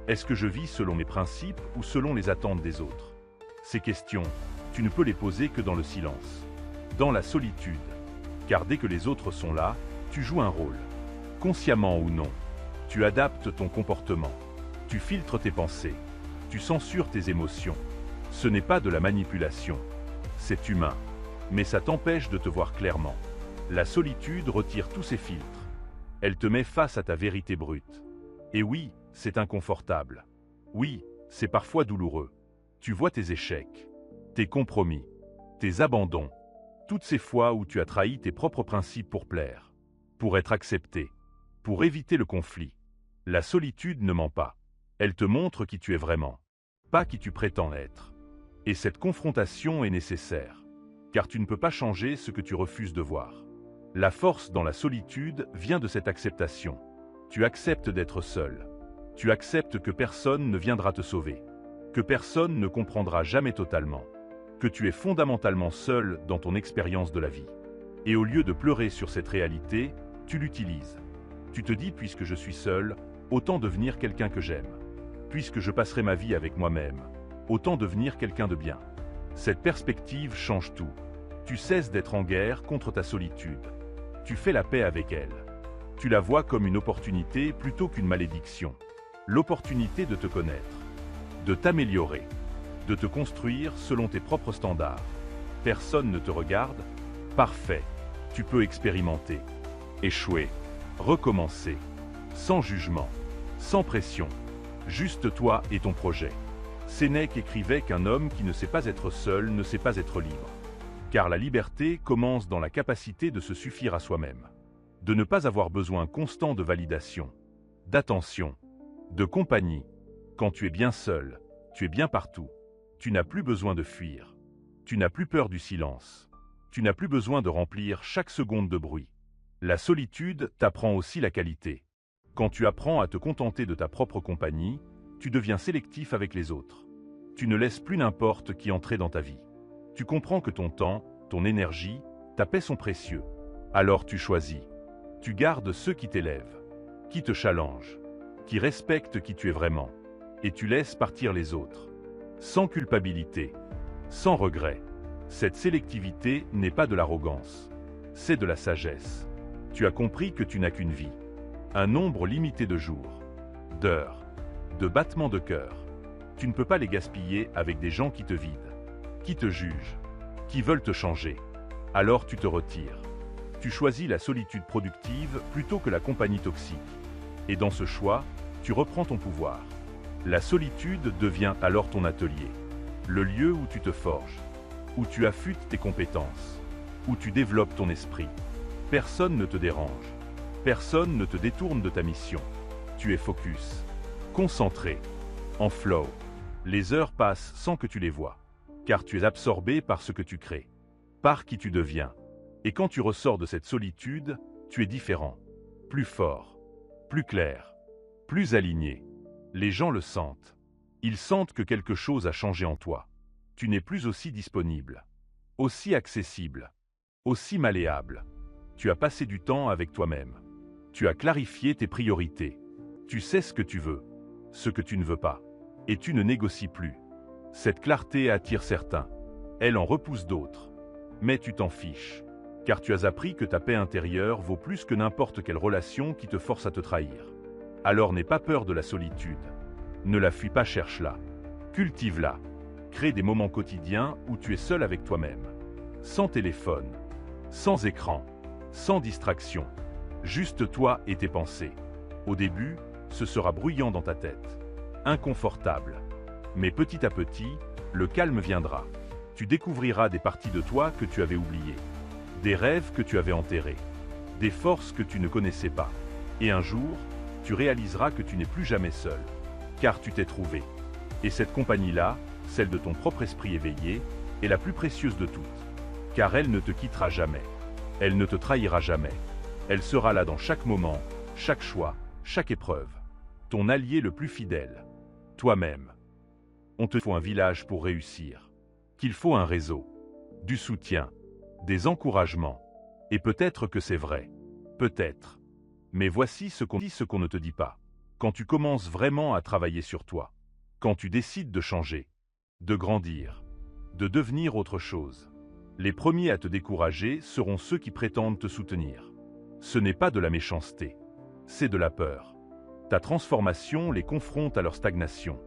Est-ce que je vis selon mes principes ou selon les attentes des autres? Ces questions, tu ne peux les poser que dans le silence. Dans la solitude. Car dès que les autres sont là, tu joues un rôle. Consciemment ou non. Tu adaptes ton comportement. Tu filtres tes pensées. Tu censures tes émotions. Ce n'est pas de la manipulation. C'est humain. Mais ça t'empêche de te voir clairement. La solitude retire tous ces filtres. Elle te met face à ta vérité brute. Et oui, c'est inconfortable. Oui, c'est parfois douloureux. Tu vois tes échecs, tes compromis, tes abandons, toutes ces fois où tu as trahi tes propres principes pour plaire, pour être accepté, pour éviter le conflit. La solitude ne ment pas. Elle te montre qui tu es vraiment, pas qui tu prétends être. Et cette confrontation est nécessaire, car tu ne peux pas changer ce que tu refuses de voir. La force dans la solitude vient de cette acceptation. Tu acceptes d'être seul. Tu acceptes que personne ne viendra te sauver. Que personne ne comprendra jamais totalement. Que tu es fondamentalement seul dans ton expérience de la vie. Et au lieu de pleurer sur cette réalité, tu l'utilises. Tu te dis: puisque je suis seul, autant devenir quelqu'un que j'aime. Puisque je passerai ma vie avec moi-même, autant devenir quelqu'un de bien. Cette perspective change tout. Tu cesses d'être en guerre contre ta solitude. Tu fais la paix avec elle. Tu la vois comme une opportunité plutôt qu'une malédiction. L'opportunité de te connaître, de t'améliorer, de te construire selon tes propres standards. Personne ne te regarde. Parfait. Tu peux expérimenter, échouer, recommencer, sans jugement, sans pression. Juste toi et ton projet. Sénèque écrivait qu'un homme qui ne sait pas être seul ne sait pas être libre. Car la liberté commence dans la capacité de se suffire à soi-même. De ne pas avoir besoin constant de validation, d'attention, de compagnie. Quand tu es bien seul, tu es bien partout. Tu n'as plus besoin de fuir. Tu n'as plus peur du silence. Tu n'as plus besoin de remplir chaque seconde de bruit. La solitude t'apprend aussi la qualité. Quand tu apprends à te contenter de ta propre compagnie, tu deviens sélectif avec les autres. Tu ne laisses plus n'importe qui entrer dans ta vie. Tu comprends que ton temps, ton énergie, ta paix sont précieux. Alors tu choisis. Tu gardes ceux qui t'élèvent, qui te challengent, qui respectent qui tu es vraiment. Et tu laisses partir les autres. Sans culpabilité, sans regret. Cette sélectivité n'est pas de l'arrogance. C'est de la sagesse. Tu as compris que tu n'as qu'une vie. Un nombre limité de jours, d'heures, de battements de cœur. Tu ne peux pas les gaspiller avec des gens qui te vident, qui te jugent, qui veulent te changer. Alors tu te retires. Tu choisis la solitude productive plutôt que la compagnie toxique. Et dans ce choix, tu reprends ton pouvoir. La solitude devient alors ton atelier, le lieu où tu te forges, où tu affûtes tes compétences, où tu développes ton esprit. Personne ne te dérange, personne ne te détourne de ta mission. Tu es focus, concentré, en flow. Les heures passent sans que tu les vois, car tu es absorbé par ce que tu crées, par qui tu deviens. Et quand tu ressors de cette solitude, tu es différent, plus fort, plus clair, plus aligné. Les gens le sentent. Ils sentent que quelque chose a changé en toi. Tu n'es plus aussi disponible, aussi accessible, aussi malléable. Tu as passé du temps avec toi-même. Tu as clarifié tes priorités. Tu sais ce que tu veux, ce que tu ne veux pas. Et tu ne négocies plus. Cette clarté attire certains. Elle en repousse d'autres. Mais tu t'en fiches. Car tu as appris que ta paix intérieure vaut plus que n'importe quelle relation qui te force à te trahir. Alors n'aie pas peur de la solitude. Ne la fuis pas, cherche-la. Cultive-la. Crée des moments quotidiens où tu es seul avec toi-même. Sans téléphone, sans écran, sans distraction. Juste toi et tes pensées. Au début, ce sera bruyant dans ta tête. Inconfortable. Mais petit à petit, le calme viendra. Tu découvriras des parties de toi que tu avais oubliées. Des rêves que tu avais enterrés. Des forces que tu ne connaissais pas. Et un jour, tu réaliseras que tu n'es plus jamais seul. Car tu t'es trouvé. Et cette compagnie-là, celle de ton propre esprit éveillé, est la plus précieuse de toutes. Car elle ne te quittera jamais. Elle ne te trahira jamais. Elle sera là dans chaque moment, chaque choix, chaque épreuve. Ton allié le plus fidèle. Toi-même. On te faut un village pour réussir. Qu'il faut un réseau. Du soutien. Des encouragements. Et peut-être que c'est vrai. Peut-être. Mais voici ce qu'on ne te dit pas. Quand tu commences vraiment à travailler sur toi. Quand tu décides de changer. De grandir. De devenir autre chose. Les premiers à te décourager seront ceux qui prétendent te soutenir. Ce n'est pas de la méchanceté. C'est de la peur. Ta transformation les confronte à leur stagnation.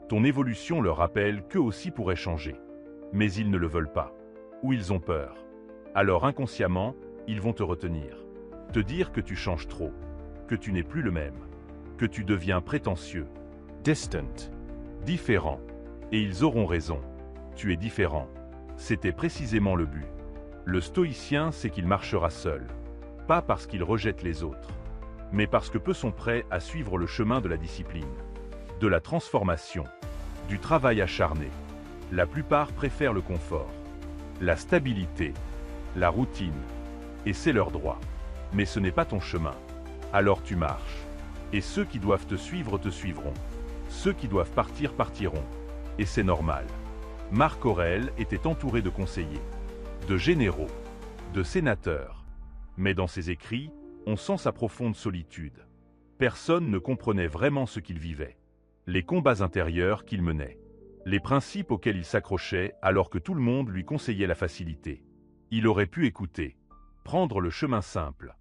Ton évolution leur rappelle qu'eux aussi pourraient changer. Mais ils ne le veulent pas. Ou ils ont peur. Alors inconsciemment, ils vont te retenir. Te dire que tu changes trop. Que tu n'es plus le même. Que tu deviens prétentieux. distant, Différent. Et ils auront raison. Tu es différent. C'était précisément le but. Le stoïcien sait qu'il marchera seul. Pas parce qu'il rejette les autres. Mais parce que peu sont prêts à suivre le chemin de la discipline. De la transformation. Du travail acharné. La plupart préfèrent le confort. La stabilité. La routine. Et c'est leur droit. Mais ce n'est pas ton chemin. Alors tu marches. Et ceux qui doivent te suivront. Ceux qui doivent partir partiront. Et c'est normal. Marc Aurèle était entouré de conseillers, de généraux, de sénateurs. Mais dans ses écrits, on sent sa profonde solitude. Personne ne comprenait vraiment ce qu'il vivait. Les combats intérieurs qu'il menait. Les principes auxquels il s'accrochait alors que tout le monde lui conseillait la facilité. Il aurait pu écouter, prendre le chemin simple.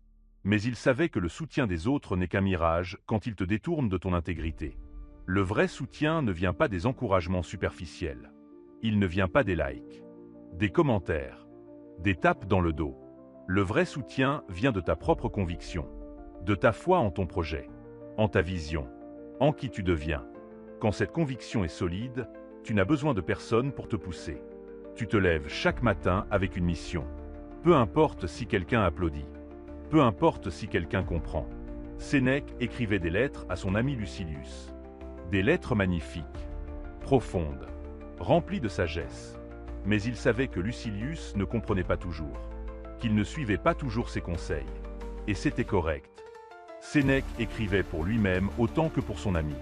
Mais il savait que le soutien des autres n'est qu'un mirage quand il te détourne de ton intégrité. Le vrai soutien ne vient pas des encouragements superficiels. Il ne vient pas des likes, des commentaires, des tapes dans le dos. Le vrai soutien vient de ta propre conviction, de ta foi en ton projet, en ta vision, en qui tu deviens. Quand cette conviction est solide, tu n'as besoin de personne pour te pousser. Tu te lèves chaque matin avec une mission. Peu importe si quelqu'un applaudit. Peu importe si quelqu'un comprend. Sénèque écrivait des lettres à son ami Lucilius. Des lettres magnifiques, profondes, remplies de sagesse. Mais il savait que Lucilius ne comprenait pas toujours, qu'il ne suivait pas toujours ses conseils. Et c'était correct. Sénèque écrivait pour lui-même autant que pour son ami,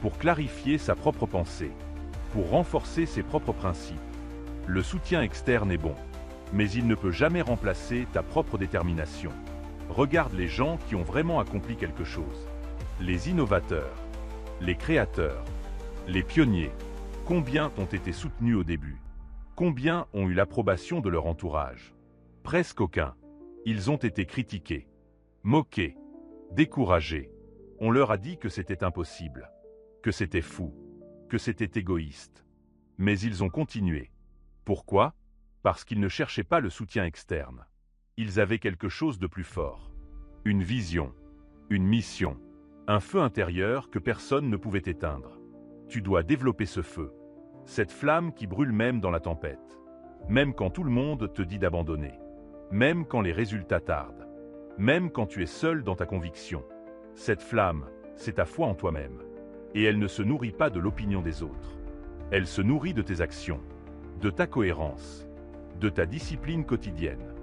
pour clarifier sa propre pensée, pour renforcer ses propres principes. Le soutien externe est bon, mais il ne peut jamais remplacer ta propre détermination. Regarde les gens qui ont vraiment accompli quelque chose. Les innovateurs, les créateurs, les pionniers. Combien ont été soutenus au début? Combien ont eu l'approbation de leur entourage? Presque aucun. Ils ont été critiqués, moqués, découragés. On leur a dit que c'était impossible, que c'était fou, que c'était égoïste. Mais ils ont continué. Pourquoi? Parce qu'ils ne cherchaient pas le soutien externe. Ils avaient quelque chose de plus fort. Une vision, une mission, Un feu intérieur que personne ne pouvait éteindre. Tu dois développer ce feu. Cette flamme qui brûle même dans la tempête. Même quand tout le monde te dit d'abandonner. Même quand les résultats tardent. Même quand tu es seul dans ta conviction. Cette flamme, c'est ta foi en toi-même. Et elle ne se nourrit pas de l'opinion des autres. Elle se nourrit de tes actions, de ta cohérence, de ta discipline quotidienne.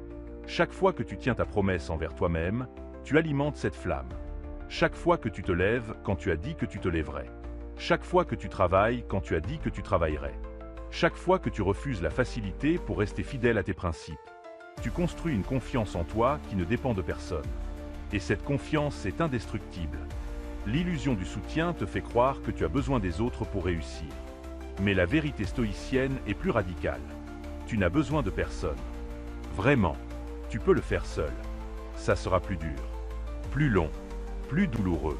Chaque fois que tu tiens ta promesse envers toi-même, tu alimentes cette flamme. Chaque fois que tu te lèves quand tu as dit que tu te lèverais. Chaque fois que tu travailles quand tu as dit que tu travaillerais. Chaque fois que tu refuses la facilité pour rester fidèle à tes principes. Tu construis une confiance en toi qui ne dépend de personne. Et cette confiance est indestructible. L'illusion du soutien te fait croire que tu as besoin des autres pour réussir. Mais la vérité stoïcienne est plus radicale. Tu n'as besoin de personne. Vraiment, tu peux le faire seul. Ça sera plus dur, plus long, plus douloureux.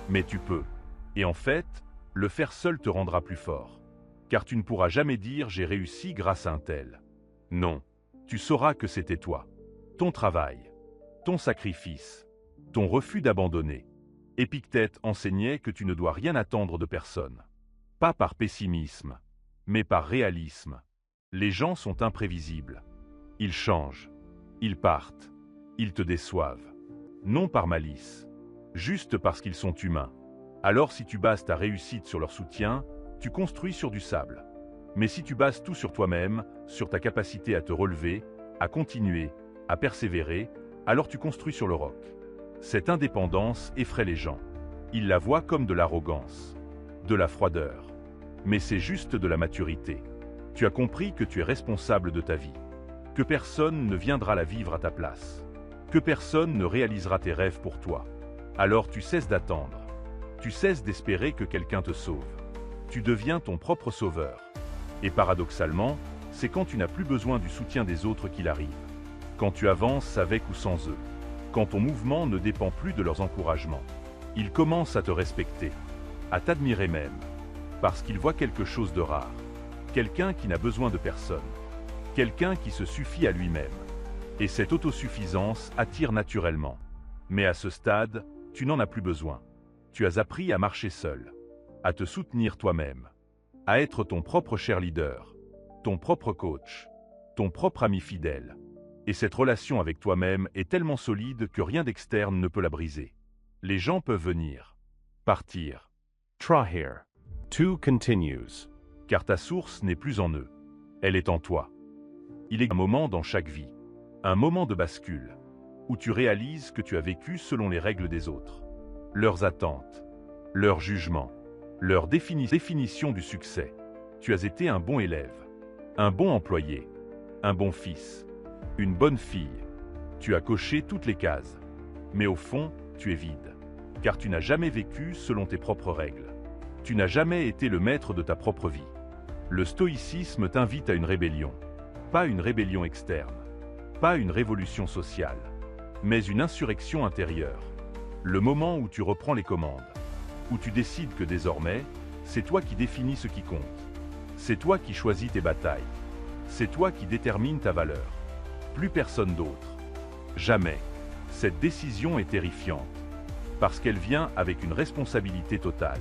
Mais tu peux. Et en fait, le faire seul te rendra plus fort. Car tu ne pourras jamais dire « j'ai réussi grâce à un tel ». Non, tu sauras que c'était toi. Ton travail, ton sacrifice, ton refus d'abandonner. Épictète enseignait que tu ne dois rien attendre de personne. Pas par pessimisme, mais par réalisme. Les gens sont imprévisibles. Ils changent. Ils partent. Ils te déçoivent. Non par malice, juste parce qu'ils sont humains. Alors si tu bases ta réussite sur leur soutien, tu construis sur du sable. Mais si tu bases tout sur toi-même, sur ta capacité à te relever, à continuer, à persévérer, alors tu construis sur le roc. Cette indépendance effraie les gens. Ils la voient comme de l'arrogance, de la froideur. Mais c'est juste de la maturité. Tu as compris que tu es responsable de ta vie, que personne ne viendra la vivre à ta place, que personne ne réalisera tes rêves pour toi. Alors tu cesses d'attendre. Tu cesses d'espérer que quelqu'un te sauve. Tu deviens ton propre sauveur. Et paradoxalement, c'est quand tu n'as plus besoin du soutien des autres qu'il arrive. Quand tu avances avec ou sans eux. Quand ton mouvement ne dépend plus de leurs encouragements. Ils commencent à te respecter, à t'admirer même, parce qu'ils voient quelque chose de rare. Quelqu'un qui n'a besoin de personne. Quelqu'un qui se suffit à lui-même. Et cette autosuffisance attire naturellement. Mais à ce stade, tu n'en as plus besoin. Tu as appris à marcher seul, à te soutenir toi-même, à être ton propre cheerleader, ton propre coach, ton propre ami fidèle. Et cette relation avec toi-même est tellement solide que rien d'externe ne peut la briser. Les gens peuvent venir, partir. Trahir. 2 continues. Car ta source n'est plus en eux. Elle est en toi. Il est un moment dans chaque vie, un moment de bascule, où tu réalises que tu as vécu selon les règles des autres, leurs attentes, leurs jugements, leur définition du succès. Tu as été un bon élève, un bon employé, un bon fils, une bonne fille. Tu as coché toutes les cases. Mais au fond, tu es vide, car tu n'as jamais vécu selon tes propres règles. Tu n'as jamais été le maître de ta propre vie. Le stoïcisme t'invite à une rébellion. Pas une rébellion externe, pas une révolution sociale, mais une insurrection intérieure. Le moment où tu reprends les commandes, où tu décides que désormais, c'est toi qui définis ce qui compte. C'est toi qui choisis tes batailles. C'est toi qui détermines ta valeur. Plus personne d'autre. Jamais. Cette décision est terrifiante, parce qu'elle vient avec une responsabilité totale.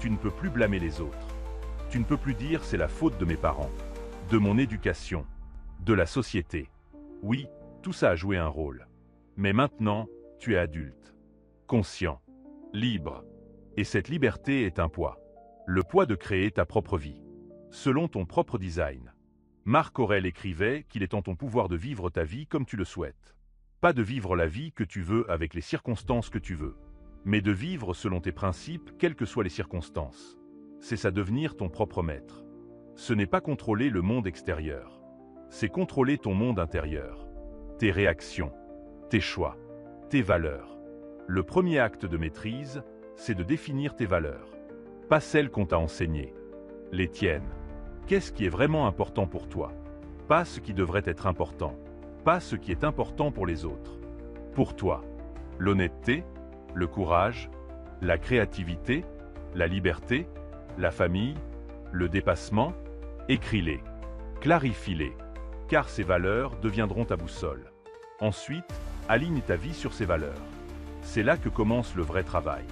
Tu ne peux plus blâmer les autres. Tu ne peux plus dire c'est la faute de mes parents, de mon éducation, de la société. Oui, tout ça a joué un rôle. Mais maintenant, tu es adulte, conscient, libre. Et cette liberté est un poids. Le poids de créer ta propre vie, selon ton propre design. Marc Aurèle écrivait qu'il est en ton pouvoir de vivre ta vie comme tu le souhaites. Pas de vivre la vie que tu veux avec les circonstances que tu veux, mais de vivre selon tes principes, quelles que soient les circonstances. C'est ça devenir ton propre maître. Ce n'est pas contrôler le monde extérieur. C'est contrôler ton monde intérieur. Tes réactions, tes choix, tes valeurs. Le premier acte de maîtrise, c'est de définir tes valeurs. Pas celles qu'on t'a enseignées. Les tiennes. Qu'est-ce qui est vraiment important pour toi? Pas ce qui devrait être important. Pas ce qui est important pour les autres. Pour toi, l'honnêteté, le courage, la créativité, la liberté, la famille, le dépassement, écris-les, clarifie-les, car ces valeurs deviendront ta boussole. Ensuite, aligne ta vie sur ces valeurs. C'est là que commence le vrai travail.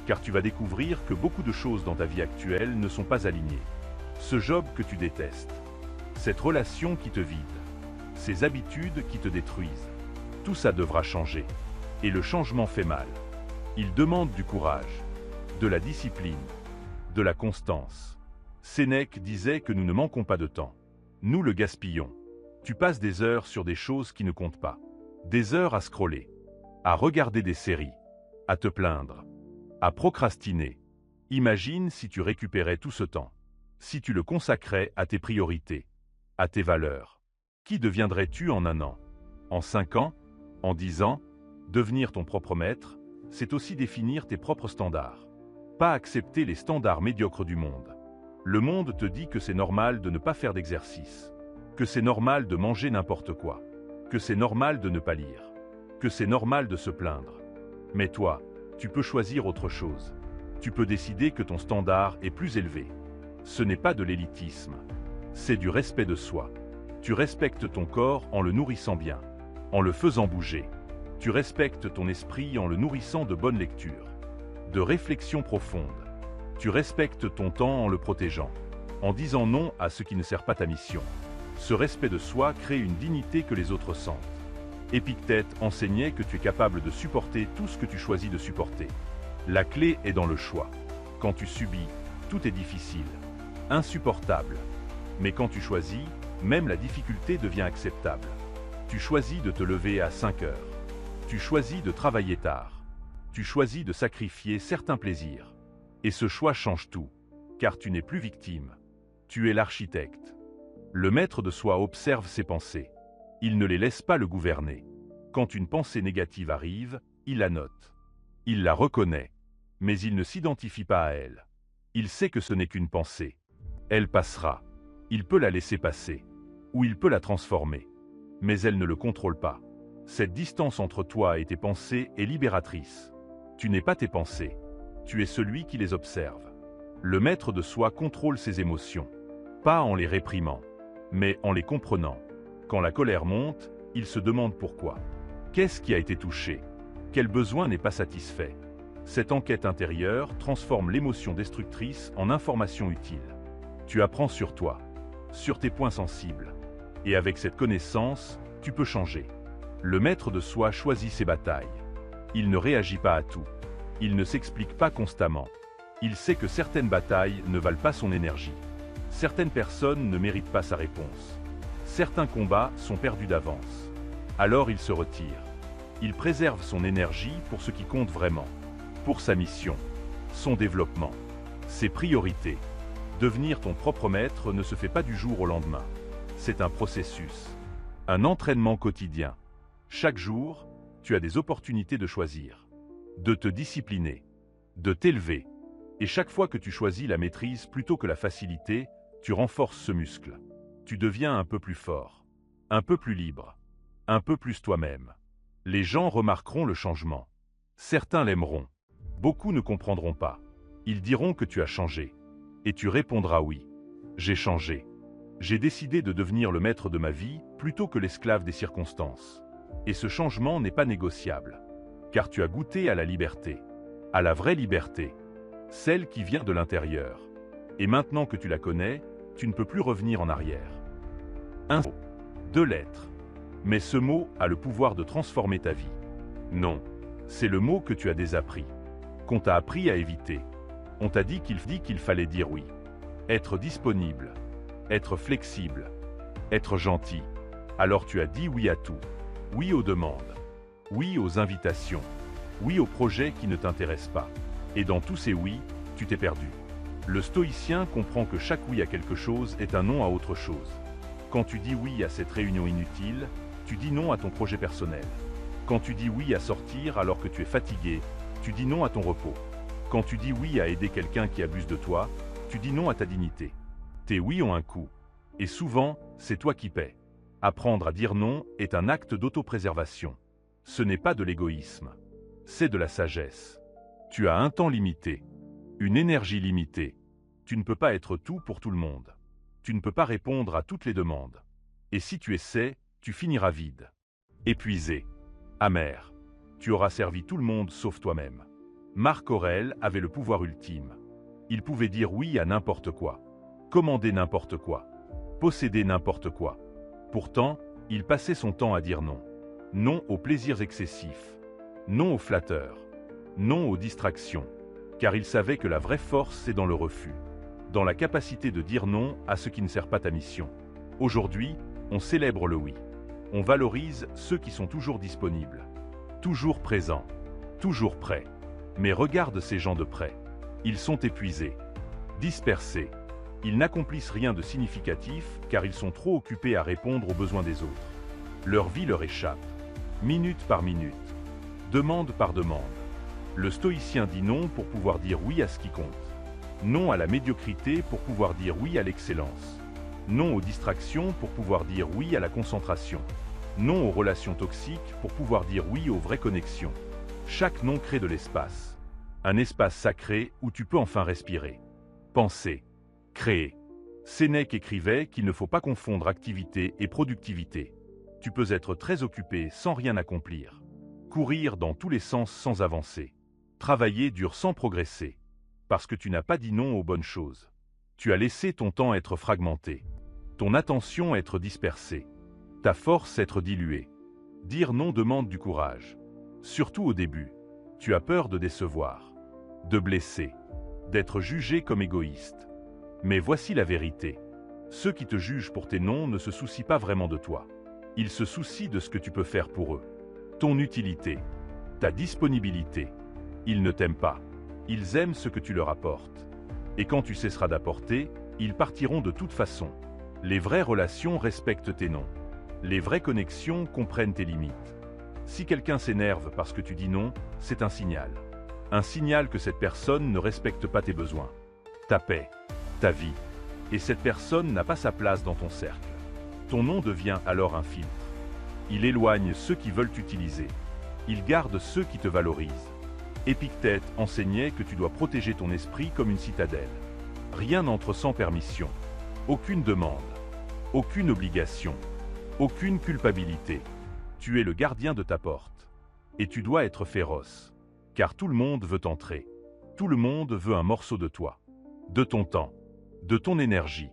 car tu vas découvrir que beaucoup de choses dans ta vie actuelle ne sont pas alignées. Ce job que tu détestes, cette relation qui te vide, ces habitudes qui te détruisent, tout ça devra changer. Et le changement fait mal. Il demande du courage, de la discipline, de la constance. Sénèque disait que nous ne manquons pas de temps. Nous le gaspillons. Tu passes des heures sur des choses qui ne comptent pas. Des heures à scroller, à regarder des séries, à te plaindre, à procrastiner. Imagine si tu récupérais tout ce temps, si tu le consacrais à tes priorités, à tes valeurs. Qui deviendrais-tu en 1 an? En 5 ans? En 10 ans? Devenir ton propre maître, c'est aussi définir tes propres standards. Pas accepter les standards médiocres du monde. Le monde te dit que c'est normal de ne pas faire d'exercice, que c'est normal de manger n'importe quoi, que c'est normal de ne pas lire, que c'est normal de se plaindre. Mais toi, tu peux choisir autre chose. Tu peux décider que ton standard est plus élevé. Ce n'est pas de l'élitisme, c'est du respect de soi. Tu respectes ton corps en le nourrissant bien, en le faisant bouger. Tu respectes ton esprit en le nourrissant de bonnes lectures, de réflexions profondes. Tu respectes ton temps en le protégeant, en disant non à ce qui ne sert pas ta mission. Ce respect de soi crée une dignité que les autres sentent. Épictète enseignait que tu es capable de supporter tout ce que tu choisis de supporter. La clé est dans le choix. Quand tu subis, tout est difficile, insupportable. Mais quand tu choisis, même la difficulté devient acceptable. Tu choisis de te lever à 5 heures. Tu choisis de travailler tard. Tu choisis de sacrifier certains plaisirs. Et ce choix change tout, car tu n'es plus victime. Tu es l'architecte. Le maître de soi observe ses pensées. Il ne les laisse pas le gouverner. Quand une pensée négative arrive, il la note. Il la reconnaît, mais il ne s'identifie pas à elle. Il sait que ce n'est qu'une pensée. Elle passera. Il peut la laisser passer, ou il peut la transformer. Mais elle ne le contrôle pas. Cette distance entre toi et tes pensées est libératrice. Tu n'es pas tes pensées. Tu es celui qui les observe. Le maître de soi contrôle ses émotions, pas en les réprimant, mais en les comprenant. Quand la colère monte, il se demande pourquoi. Qu'est-ce qui a été touché? Quel besoin n'est pas satisfait? Cette enquête intérieure transforme l'émotion destructrice en information utile. Tu apprends sur toi, sur tes points sensibles. Et avec cette connaissance, tu peux changer. Le maître de soi choisit ses batailles. Il ne réagit pas à tout. Il ne s'explique pas constamment. Il sait que certaines batailles ne valent pas son énergie. Certaines personnes ne méritent pas sa réponse. Certains combats sont perdus d'avance. Alors il se retire. Il préserve son énergie pour ce qui compte vraiment. Pour sa mission, son développement, ses priorités. Devenir ton propre maître ne se fait pas du jour au lendemain. C'est un processus, un entraînement quotidien. Chaque jour, tu as des opportunités de choisir, de te discipliner, de t'élever. Et chaque fois que tu choisis la maîtrise plutôt que la facilité, tu renforces ce muscle. Tu deviens un peu plus fort, un peu plus libre, un peu plus toi-même. Les gens remarqueront le changement. Certains l'aimeront. Beaucoup ne comprendront pas. Ils diront que tu as changé. Et tu répondras oui. J'ai changé. J'ai décidé de devenir le maître de ma vie plutôt que l'esclave des circonstances. Et ce changement n'est pas négociable. Car tu as goûté à la liberté. À la vraie liberté. Celle qui vient de l'intérieur. Et maintenant que tu la connais, tu ne peux plus revenir en arrière. Un mot, 2 lettres. Mais ce mot a le pouvoir de transformer ta vie. Non, c'est le mot que tu as désappris, qu'on t'a appris à éviter. On t'a dit qu'il fallait dire oui. Être disponible, être flexible, être gentil. Alors tu as dit oui à tout. Oui aux demandes, oui aux invitations, oui aux projets qui ne t'intéressent pas. Et dans tous ces oui, tu t'es perdu. Le stoïcien comprend que chaque oui à quelque chose est un non à autre chose. Quand tu dis oui à cette réunion inutile, tu dis non à ton projet personnel. Quand tu dis oui à sortir alors que tu es fatigué, tu dis non à ton repos. Quand tu dis oui à aider quelqu'un qui abuse de toi, tu dis non à ta dignité. Tes oui ont un coût. Et souvent, c'est toi qui paies. Apprendre à dire non est un acte d'autopréservation. Ce n'est pas de l'égoïsme. C'est de la sagesse. Tu as un temps limité, une énergie limitée. Tu ne peux pas être tout pour tout le monde. Tu ne peux pas répondre à toutes les demandes. Et si tu essaies, tu finiras vide, épuisé, amer. Tu auras servi tout le monde sauf toi-même. Marc Aurèle avait le pouvoir ultime. Il pouvait dire oui à n'importe quoi, commander n'importe quoi, posséder n'importe quoi. Pourtant, il passait son temps à dire non. Non aux plaisirs excessifs, non aux flatteurs, non aux distractions, car il savait que la vraie force c'est dans le refus, dans la capacité de dire non à ce qui ne sert pas ta mission. Aujourd'hui, on célèbre le oui. On valorise ceux qui sont toujours disponibles, toujours présents, toujours prêts. Mais regarde ces gens de près. Ils sont épuisés, dispersés. Ils n'accomplissent rien de significatif car ils sont trop occupés à répondre aux besoins des autres. Leur vie leur échappe, minute par minute, demande par demande. Le stoïcien dit non pour pouvoir dire oui à ce qui compte. Non à la médiocrité pour pouvoir dire oui à l'excellence. Non aux distractions pour pouvoir dire oui à la concentration. Non aux relations toxiques pour pouvoir dire oui aux vraies connexions. Chaque non crée de l'espace. Un espace sacré où tu peux enfin respirer. Penser. Créer. Sénèque écrivait qu'il ne faut pas confondre activité et productivité. Tu peux être très occupé sans rien accomplir. Courir dans tous les sens sans avancer. Travailler dur sans progresser. Parce que tu n'as pas dit non aux bonnes choses. Tu as laissé ton temps être fragmenté. Ton attention être dispersée. Ta force être diluée. Dire non demande du courage. Surtout au début. Tu as peur de décevoir, de blesser, d'être jugé comme égoïste. Mais voici la vérité. Ceux qui te jugent pour tes non ne se soucient pas vraiment de toi. Ils se soucient de ce que tu peux faire pour eux. Ton utilité, ta disponibilité. Ils ne t'aiment pas. Ils aiment ce que tu leur apportes. Et quand tu cesseras d'apporter, ils partiront de toute façon. Les vraies relations respectent tes non. Les vraies connexions comprennent tes limites. Si quelqu'un s'énerve parce que tu dis non, c'est un signal. Un signal que cette personne ne respecte pas tes besoins, ta paix, ta vie. Et cette personne n'a pas sa place dans ton cercle. Ton non devient alors un filtre. Il éloigne ceux qui veulent t'utiliser. Il garde ceux qui te valorisent. Épictète enseignait que tu dois protéger ton esprit comme une citadelle. Rien n'entre sans permission. Aucune demande. Aucune obligation. Aucune culpabilité. Tu es le gardien de ta porte. Et tu dois être féroce. Car tout le monde veut entrer. Tout le monde veut un morceau de toi. De ton temps. De ton énergie.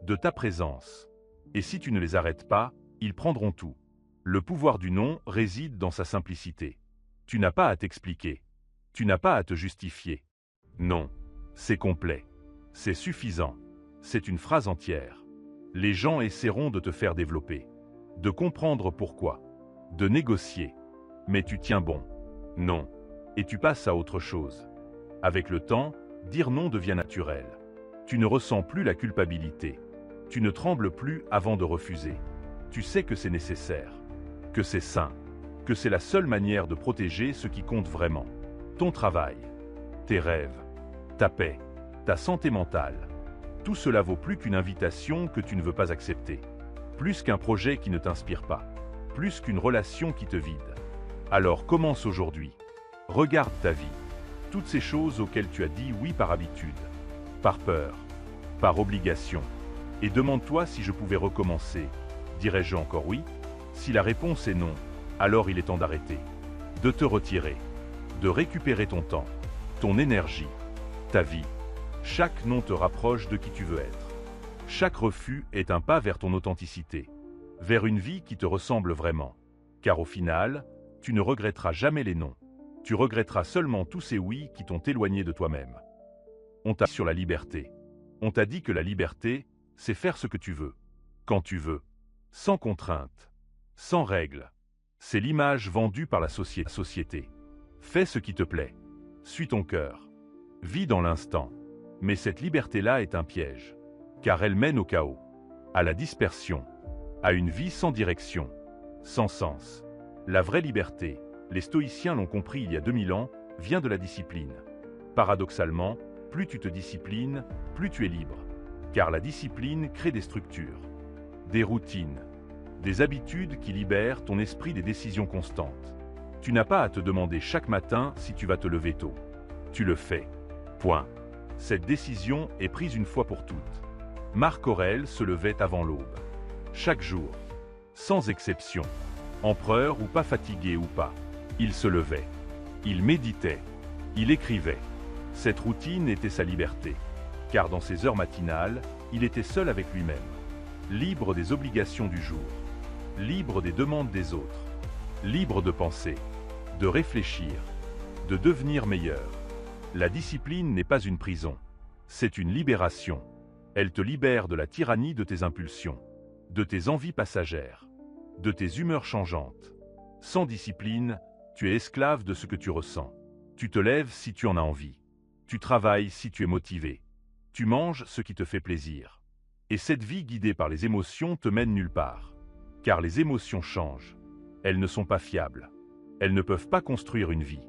De ta présence. Et si tu ne les arrêtes pas, ils prendront tout. Le pouvoir du non réside dans sa simplicité. Tu n'as pas à t'expliquer. Tu n'as pas à te justifier. Non. C'est complet. C'est suffisant. C'est une phrase entière. Les gens essaieront de te faire développer. De comprendre pourquoi. De négocier. Mais tu tiens bon. Non. Et tu passes à autre chose. Avec le temps, dire non devient naturel. Tu ne ressens plus la culpabilité. Tu ne trembles plus avant de refuser. Tu sais que c'est nécessaire. Que c'est sain. Que c'est la seule manière de protéger ce qui compte vraiment. Ton travail. Tes rêves. Ta paix. Ta santé mentale. Tout cela vaut plus qu'une invitation que tu ne veux pas accepter. Plus qu'un projet qui ne t'inspire pas. Plus qu'une relation qui te vide. Alors commence aujourd'hui. Regarde ta vie. Toutes ces choses auxquelles tu as dit oui par habitude, par peur, par obligation. Et demande-toi si je pouvais recommencer. Dirais-je encore oui? Si la réponse est non, alors il est temps d'arrêter. De te retirer. De récupérer ton temps, ton énergie, ta vie. Chaque non te rapproche de qui tu veux être. Chaque refus est un pas vers ton authenticité. Vers une vie qui te ressemble vraiment. Car au final, tu ne regretteras jamais les non. Tu regretteras seulement tous ces oui qui t'ont éloigné de toi-même. On t'a dit sur la liberté. On t'a dit que la liberté, c'est faire ce que tu veux, quand tu veux, sans contrainte, sans règles. C'est l'image vendue par la société. Fais ce qui te plaît. Suis ton cœur. Vis dans l'instant. Mais cette liberté-là est un piège. Car elle mène au chaos, à la dispersion, à une vie sans direction, sans sens. La vraie liberté, les stoïciens l'ont compris il y a 2000 ans, vient de la discipline. Paradoxalement, plus tu te disciplines, plus tu es libre. Car la discipline crée des structures, des routines, des habitudes qui libèrent ton esprit des décisions constantes. Tu n'as pas à te demander chaque matin si tu vas te lever tôt. Tu le fais. Point. Cette décision est prise une fois pour toutes. Marc Aurèle se levait avant l'aube. Chaque jour. Sans exception. Empereur ou pas, fatigué ou pas. Il se levait. Il méditait. Il écrivait. Cette routine était sa liberté, car dans ses heures matinales, il était seul avec lui-même, libre des obligations du jour, libre des demandes des autres, libre de penser, de réfléchir, de devenir meilleur. La discipline n'est pas une prison, c'est une libération. Elle te libère de la tyrannie de tes impulsions, de tes envies passagères, de tes humeurs changeantes. Sans discipline, tu es esclave de ce que tu ressens. Tu te lèves si tu en as envie. Tu travailles si tu es motivé. Tu manges ce qui te fait plaisir. Et cette vie guidée par les émotions te mène nulle part. Car les émotions changent. Elles ne sont pas fiables. Elles ne peuvent pas construire une vie.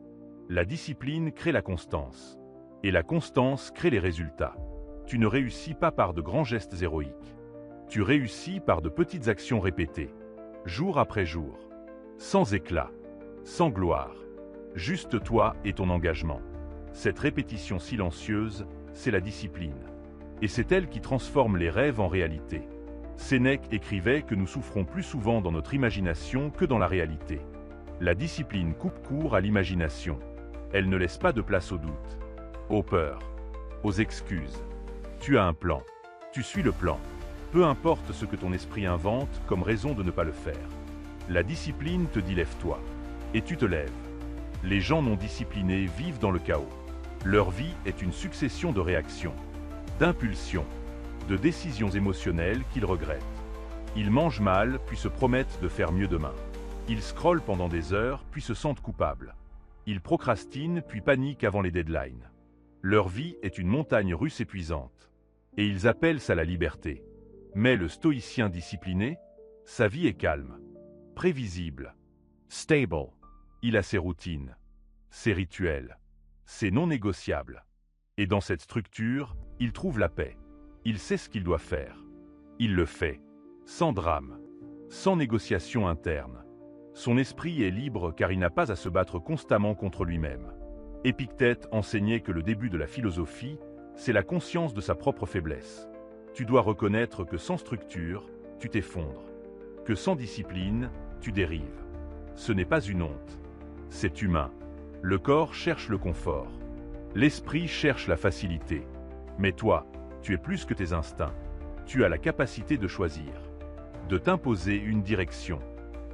La discipline crée la constance. Et la constance crée les résultats. Tu ne réussis pas par de grands gestes héroïques. Tu réussis par de petites actions répétées, jour après jour, sans éclat, sans gloire. Juste toi et ton engagement. Cette répétition silencieuse, c'est la discipline. Et c'est elle qui transforme les rêves en réalité. Sénèque écrivait que nous souffrons plus souvent dans notre imagination que dans la réalité. La discipline coupe court à l'imagination. Elle ne laisse pas de place au doute, aux peurs, aux excuses. Tu as un plan. Tu suis le plan. Peu importe ce que ton esprit invente comme raison de ne pas le faire. La discipline te dit lève-toi. Et tu te lèves. Les gens non disciplinés vivent dans le chaos. Leur vie est une succession de réactions, d'impulsions, de décisions émotionnelles qu'ils regrettent. Ils mangent mal, puis se promettent de faire mieux demain. Ils scrollent pendant des heures, puis se sentent coupables. Ils procrastinent, puis paniquent avant les deadlines. Leur vie est une montagne russe épuisante. Et ils appellent ça la liberté. Mais le stoïcien discipliné, sa vie est calme, prévisible, stable. Il a ses routines, ses rituels, ses non négociables. Et dans cette structure, il trouve la paix. Il sait ce qu'il doit faire. Il le fait, sans drame, sans négociation interne. Son esprit est libre car il n'a pas à se battre constamment contre lui-même. Épictète enseignait que le début de la philosophie, c'est la conscience de sa propre faiblesse. Tu dois reconnaître que sans structure, tu t'effondres. Que sans discipline, tu dérives. Ce n'est pas une honte. C'est humain. Le corps cherche le confort. L'esprit cherche la facilité. Mais toi, tu es plus que tes instincts. Tu as la capacité de choisir, de t'imposer une direction.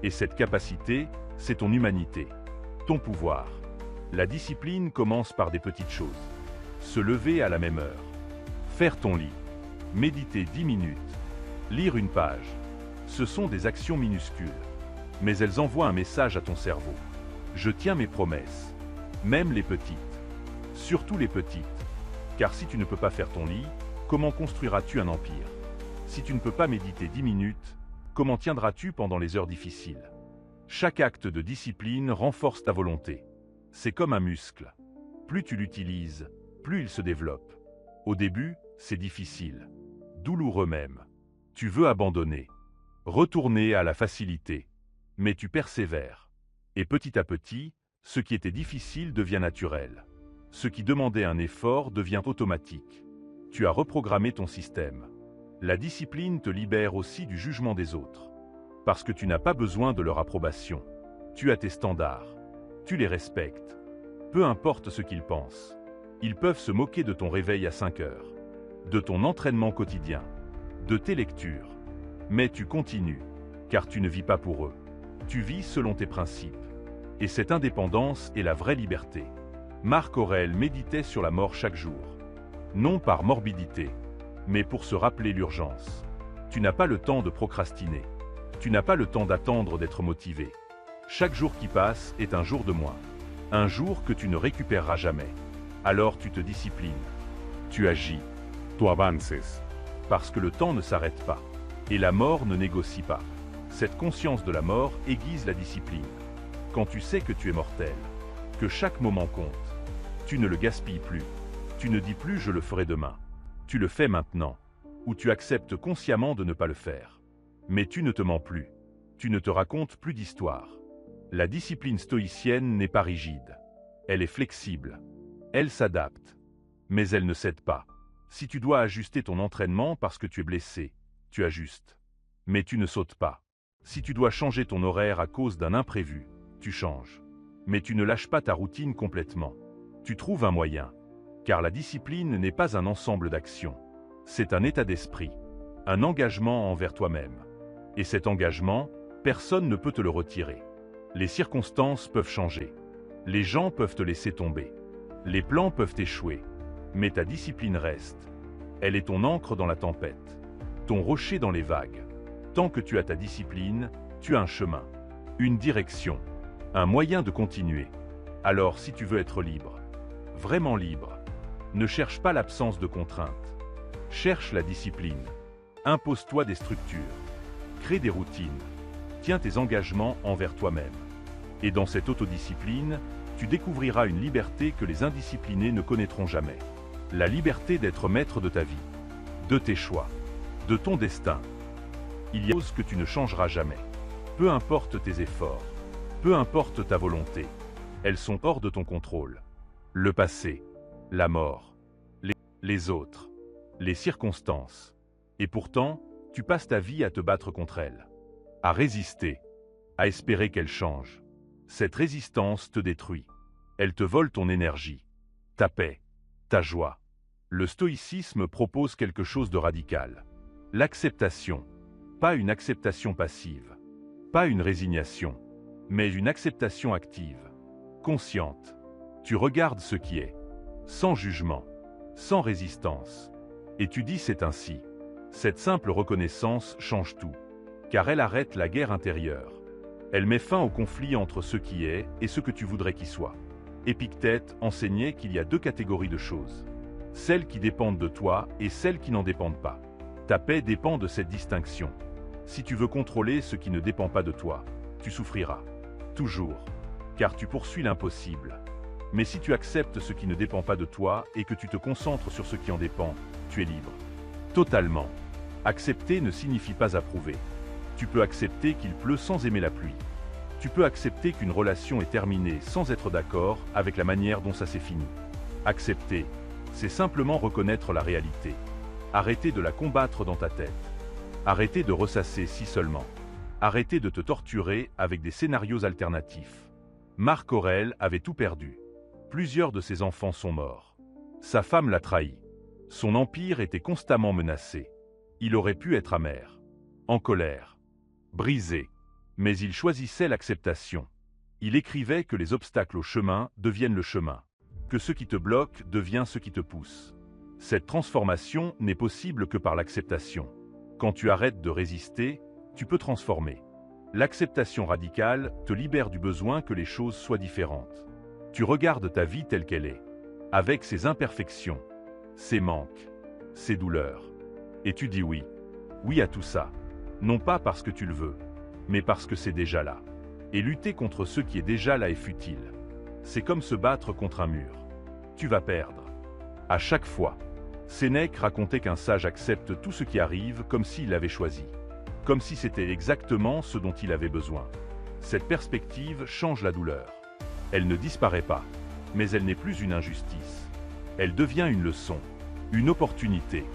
Et cette capacité, c'est ton humanité, ton pouvoir. La discipline commence par des petites choses. Se lever à la même heure. Faire ton lit. Méditer 10 minutes. Lire une page. Ce sont des actions minuscules. Mais elles envoient un message à ton cerveau. Je tiens mes promesses. Même les petites. Surtout les petites. Car si tu ne peux pas faire ton lit, comment construiras-tu un empire? Si tu ne peux pas méditer 10 minutes, comment tiendras-tu pendant les heures difficiles? Chaque acte de discipline renforce ta volonté. C'est comme un muscle. Plus tu l'utilises, plus il se développe. Au début, c'est difficile. Douloureux même. Tu veux abandonner. Retourner à la facilité. Mais tu persévères. Et petit à petit, ce qui était difficile devient naturel. Ce qui demandait un effort devient automatique. Tu as reprogrammé ton système. La discipline te libère aussi du jugement des autres. Parce que tu n'as pas besoin de leur approbation. Tu as tes standards. Tu les respectes. Peu importe ce qu'ils pensent. Ils peuvent se moquer de ton réveil à 5 heures, de ton entraînement quotidien, de tes lectures. Mais tu continues, car tu ne vis pas pour eux. Tu vis selon tes principes. Et cette indépendance est la vraie liberté. Marc Aurèle méditait sur la mort chaque jour. Non par morbidité, mais pour se rappeler l'urgence. Tu n'as pas le temps de procrastiner. Tu n'as pas le temps d'attendre d'être motivé. Chaque jour qui passe est un jour de moins. Un jour que tu ne récupéreras jamais. Alors tu te disciplines. Tu agis. Tu avances. Parce que le temps ne s'arrête pas. Et la mort ne négocie pas. Cette conscience de la mort aiguise la discipline. Quand tu sais que tu es mortel, que chaque moment compte, tu ne le gaspilles plus. Tu ne dis plus « je le ferai demain ». Tu le fais maintenant. Ou tu acceptes consciemment de ne pas le faire. Mais tu ne te mens plus. Tu ne te racontes plus d'histoire. La discipline stoïcienne n'est pas rigide. Elle est flexible. Elle s'adapte. Mais elle ne cède pas. Si tu dois ajuster ton entraînement parce que tu es blessé, tu ajustes. Mais tu ne sautes pas. Si tu dois changer ton horaire à cause d'un imprévu, tu changes. Mais tu ne lâches pas ta routine complètement. Tu trouves un moyen. Car la discipline n'est pas un ensemble d'actions. C'est un état d'esprit, un engagement envers toi-même. Et cet engagement, personne ne peut te le retirer. Les circonstances peuvent changer. Les gens peuvent te laisser tomber. Les plans peuvent échouer. Mais ta discipline reste. Elle est ton ancre dans la tempête, ton rocher dans les vagues. Tant que tu as ta discipline, tu as un chemin, une direction, un moyen de continuer. Alors si tu veux être libre, vraiment libre, ne cherche pas l'absence de contraintes. Cherche la discipline. Impose-toi des structures. Crée des routines. Tiens tes engagements envers toi-même. Et dans cette autodiscipline, tu découvriras une liberté que les indisciplinés ne connaîtront jamais. La liberté d'être maître de ta vie, de tes choix, de ton destin. Il y a des choses que tu ne changeras jamais. Peu importe tes efforts, peu importe ta volonté, elles sont hors de ton contrôle. Le passé, la mort, les autres, les circonstances. Et pourtant, tu passes ta vie à te battre contre elles, à résister, à espérer qu'elles changent. Cette résistance te détruit. Elle te vole ton énergie, ta paix, ta joie. Le stoïcisme propose quelque chose de radical. L'acceptation. Pas une acceptation passive, pas une résignation, mais une acceptation active, consciente. Tu regardes ce qui est, sans jugement, sans résistance. Et tu dis c'est ainsi. Cette simple reconnaissance change tout, car elle arrête la guerre intérieure. Elle met fin au conflit entre ce qui est et ce que tu voudrais qu'il soit. Épictète enseignait qu'il y a deux catégories de choses. Celles qui dépendent de toi et celles qui n'en dépendent pas. Ta paix dépend de cette distinction. Si tu veux contrôler ce qui ne dépend pas de toi, tu souffriras. Toujours. Car tu poursuis l'impossible. Mais si tu acceptes ce qui ne dépend pas de toi et que tu te concentres sur ce qui en dépend, tu es libre. Totalement. Accepter ne signifie pas approuver. Tu peux accepter qu'il pleut sans aimer la pluie. Tu peux accepter qu'une relation est terminée sans être d'accord avec la manière dont ça s'est fini. Accepter, c'est simplement reconnaître la réalité. Arrêter de la combattre dans ta tête. Arrêter de ressasser si seulement. Arrêter de te torturer avec des scénarios alternatifs. Marc Aurèle avait tout perdu. Plusieurs de ses enfants sont morts. Sa femme l'a trahi. Son empire était constamment menacé. Il aurait pu être amer, en colère, brisé. Mais il choisissait l'acceptation. Il écrivait que les obstacles au chemin deviennent le chemin, que ce qui te bloque devient ce qui te pousse. Cette transformation n'est possible que par l'acceptation. Quand tu arrêtes de résister, tu peux transformer. L'acceptation radicale te libère du besoin que les choses soient différentes. Tu regardes ta vie telle qu'elle est, avec ses imperfections, ses manques, ses douleurs. Et tu dis oui. Oui à tout ça. Non pas parce que tu le veux, mais parce que c'est déjà là. Et lutter contre ce qui est déjà là est futile. C'est comme se battre contre un mur. Tu vas perdre. À chaque fois. Sénèque racontait qu'un sage accepte tout ce qui arrive comme s'il l'avait choisi. Comme si c'était exactement ce dont il avait besoin. Cette perspective change la douleur. Elle ne disparaît pas, mais elle n'est plus une injustice. Elle devient une leçon, une opportunité,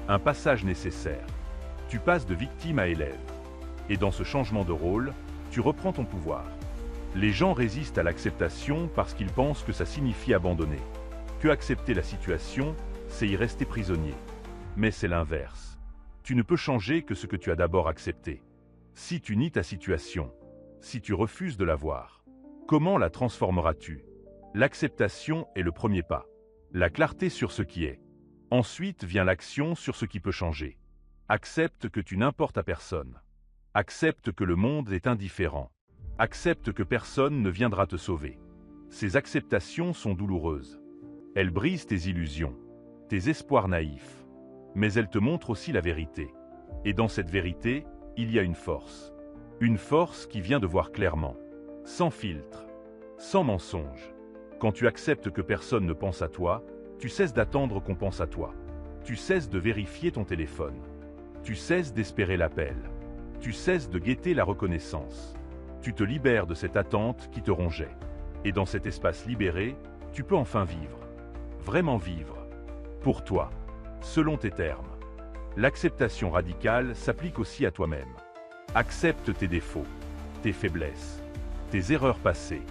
un passage nécessaire. Tu passes de victime à élève. Et dans ce changement de rôle, tu reprends ton pouvoir. Les gens résistent à l'acceptation parce qu'ils pensent que ça signifie abandonner. Que accepter la situation, c'est y rester prisonnier. Mais c'est l'inverse. Tu ne peux changer que ce que tu as d'abord accepté. Si tu nies ta situation, si tu refuses de la voir, comment la transformeras-tu? L'acceptation est le premier pas. La clarté sur ce qui est. Ensuite vient l'action sur ce qui peut changer. Accepte que tu n'importes à personne. Accepte que le monde est indifférent. Accepte que personne ne viendra te sauver. Ces acceptations sont douloureuses. Elles brisent tes illusions, tes espoirs naïfs. Mais elles te montrent aussi la vérité. Et dans cette vérité, il y a une force. Une force qui vient de voir clairement. Sans filtre. Sans mensonge. Quand tu acceptes que personne ne pense à toi, tu cesses d'attendre qu'on pense à toi. Tu cesses de vérifier ton téléphone. Tu cesses d'espérer l'appel. Tu cesses de guetter la reconnaissance. Tu te libères de cette attente qui te rongeait. Et dans cet espace libéré, tu peux enfin vivre. Vraiment vivre. Pour toi. Selon tes termes. L'acceptation radicale s'applique aussi à toi-même. Accepte tes défauts, tes faiblesses, tes erreurs passées.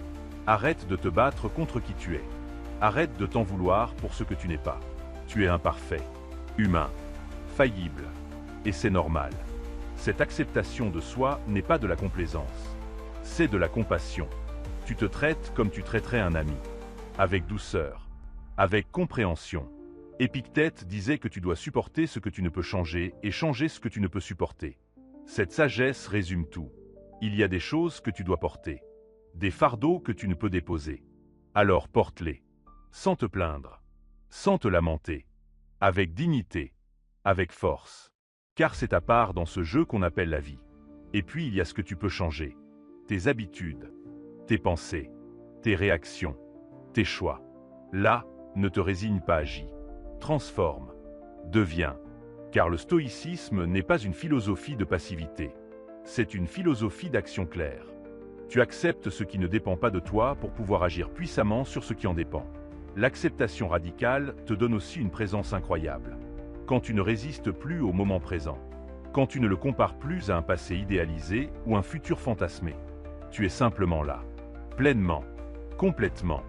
Arrête de te battre contre qui tu es. Arrête de t'en vouloir pour ce que tu n'es pas. Tu es imparfait, humain, faillible. Et c'est normal. Cette acceptation de soi n'est pas de la complaisance. C'est de la compassion. Tu te traites comme tu traiterais un ami. Avec douceur. Avec compréhension. Épictète disait que tu dois supporter ce que tu ne peux changer et changer ce que tu ne peux supporter. Cette sagesse résume tout. Il y a des choses que tu dois porter. Des fardeaux que tu ne peux déposer. Alors porte-les. Sans te plaindre. Sans te lamenter. Avec dignité. Avec force. Car c'est ta part dans ce jeu qu'on appelle la vie. Et puis il y a ce que tu peux changer. Tes habitudes. Tes pensées. Tes réactions. Tes choix. Là, ne te résigne pas, agis. Transforme. Deviens. Car le stoïcisme n'est pas une philosophie de passivité. C'est une philosophie d'action claire. Tu acceptes ce qui ne dépend pas de toi pour pouvoir agir puissamment sur ce qui en dépend. L'acceptation radicale te donne aussi une présence incroyable. Quand tu ne résistes plus au moment présent. Quand tu ne le compares plus à un passé idéalisé ou un futur fantasmé. Tu es simplement là. Pleinement. Complètement.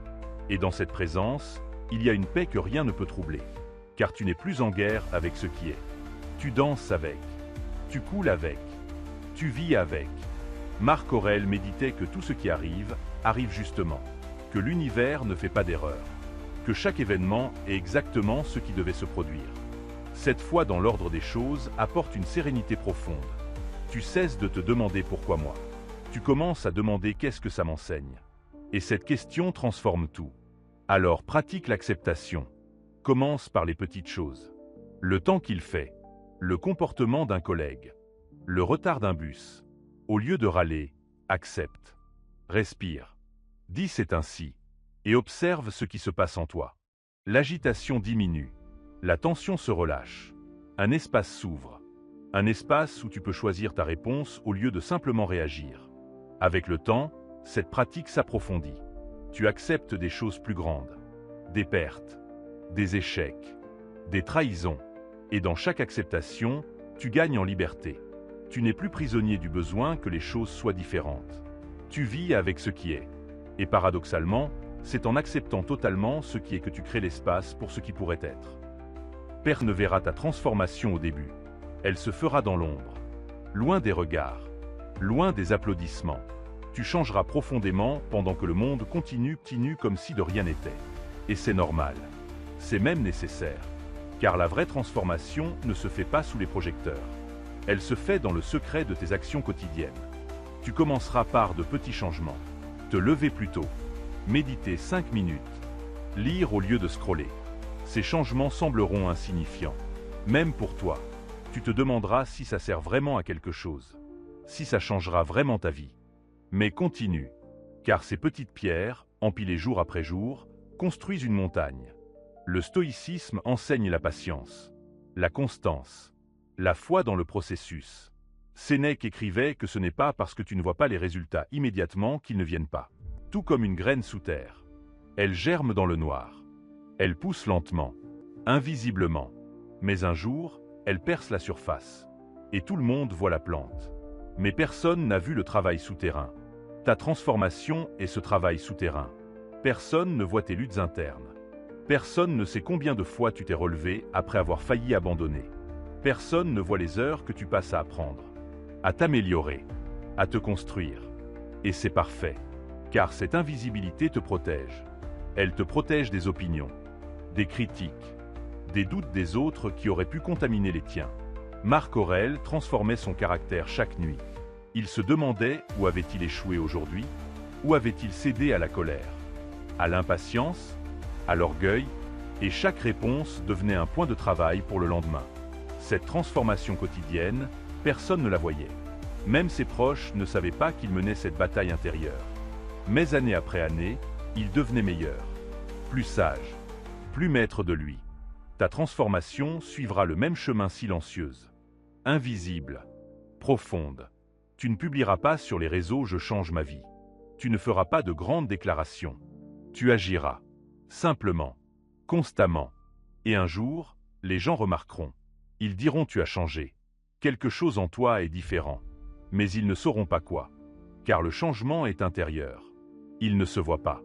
Et dans cette présence, il y a une paix que rien ne peut troubler. Car tu n'es plus en guerre avec ce qui est. Tu danses avec. Tu coules avec. Tu vis avec. Marc Aurèle méditait que tout ce qui arrive, arrive justement. Que l'univers ne fait pas d'erreur. Que chaque événement est exactement ce qui devait se produire. Cette foi dans l'ordre des choses apporte une sérénité profonde. Tu cesses de te demander pourquoi moi. Tu commences à demander qu'est-ce que ça m'enseigne. Et cette question transforme tout. Alors pratique l'acceptation. Commence par les petites choses. Le temps qu'il fait. Le comportement d'un collègue. Le retard d'un bus. Au lieu de râler, accepte. Respire. Dis c'est ainsi. Et observe ce qui se passe en toi. L'agitation diminue. La tension se relâche. Un espace s'ouvre. Un espace où tu peux choisir ta réponse au lieu de simplement réagir. Avec le temps, cette pratique s'approfondit. Tu acceptes des choses plus grandes. Des pertes. Des échecs. Des trahisons. Et dans chaque acceptation, tu gagnes en liberté. Tu n'es plus prisonnier du besoin que les choses soient différentes. Tu vis avec ce qui est. Et paradoxalement, c'est en acceptant totalement ce qui est que tu crées l'espace pour ce qui pourrait être. Personne ne verra ta transformation au début. Elle se fera dans l'ombre. Loin des regards. Loin des applaudissements. Tu changeras profondément pendant que le monde continue comme si de rien n'était. Et c'est normal. C'est même nécessaire. Car la vraie transformation ne se fait pas sous les projecteurs. Elle se fait dans le secret de tes actions quotidiennes. Tu commenceras par de petits changements. Te lever plus tôt. Méditer 5 minutes. Lire au lieu de scroller. Ces changements sembleront insignifiants. Même pour toi. Tu te demanderas si ça sert vraiment à quelque chose. Si ça changera vraiment ta vie. Mais continue. Car ces petites pierres, empilées jour après jour, construisent une montagne. Le stoïcisme enseigne la patience. La constance. La foi dans le processus. Sénèque écrivait que ce n'est pas parce que tu ne vois pas les résultats immédiatement qu'ils ne viennent pas. Tout comme une graine sous terre. Elle germe dans le noir. Elle pousse lentement, invisiblement. Mais un jour, elle perce la surface. Et tout le monde voit la plante. Mais personne n'a vu le travail souterrain. Ta transformation est ce travail souterrain. Personne ne voit tes luttes internes. Personne ne sait combien de fois tu t'es relevé après avoir failli abandonner. Personne ne voit les heures que tu passes à apprendre, à t'améliorer, à te construire. Et c'est parfait, car cette invisibilité te protège. Elle te protège des opinions, des critiques, des doutes des autres qui auraient pu contaminer les tiens. Marc Aurèle transformait son caractère chaque nuit. Il se demandait où avait-il échoué aujourd'hui, où avait-il cédé à la colère, à l'impatience, à l'orgueil, et chaque réponse devenait un point de travail pour le lendemain. Cette transformation quotidienne, personne ne la voyait. Même ses proches ne savaient pas qu'il menait cette bataille intérieure. Mais année après année, il devenait meilleur, plus sage, plus maître de lui. Ta transformation suivra le même chemin silencieuse, invisible, profonde. Tu ne publieras pas sur les réseaux « Je change ma vie ». Tu ne feras pas de grandes déclarations. Tu agiras, simplement, constamment. Et un jour, les gens remarqueront. Ils diront tu as changé. Quelque chose en toi est différent. Mais ils ne sauront pas quoi. Car le changement est intérieur. Il ne se voit pas.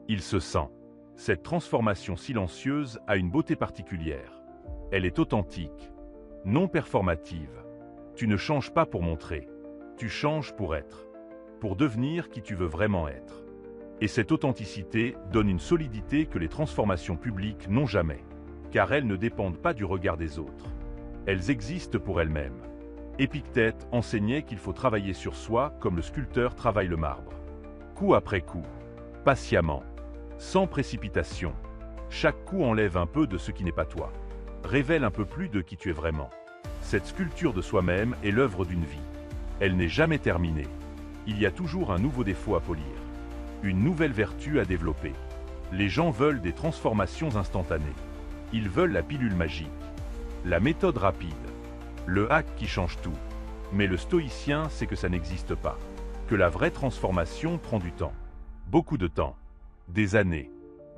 Il se sent. Cette transformation silencieuse a une beauté particulière. Elle est authentique, non performative. Tu ne changes pas pour montrer, tu changes pour être, pour devenir qui tu veux vraiment être. Et cette authenticité donne une solidité que les transformations publiques n'ont jamais, car elles ne dépendent pas du regard des autres. Elles existent pour elles-mêmes. Épictète enseignait qu'il faut travailler sur soi comme le sculpteur travaille le marbre. Coup après coup, patiemment, sans précipitation. Chaque coup enlève un peu de ce qui n'est pas toi, révèle un peu plus de qui tu es vraiment. Cette sculpture de soi-même est l'œuvre d'une vie. Elle n'est jamais terminée. Il y a toujours un nouveau défaut à polir, une nouvelle vertu à développer. Les gens veulent des transformations instantanées. Ils veulent la pilule magique, la méthode rapide, le hack qui change tout. Mais le stoïcien sait que ça n'existe pas, que la vraie transformation prend du temps. Beaucoup de temps, des années,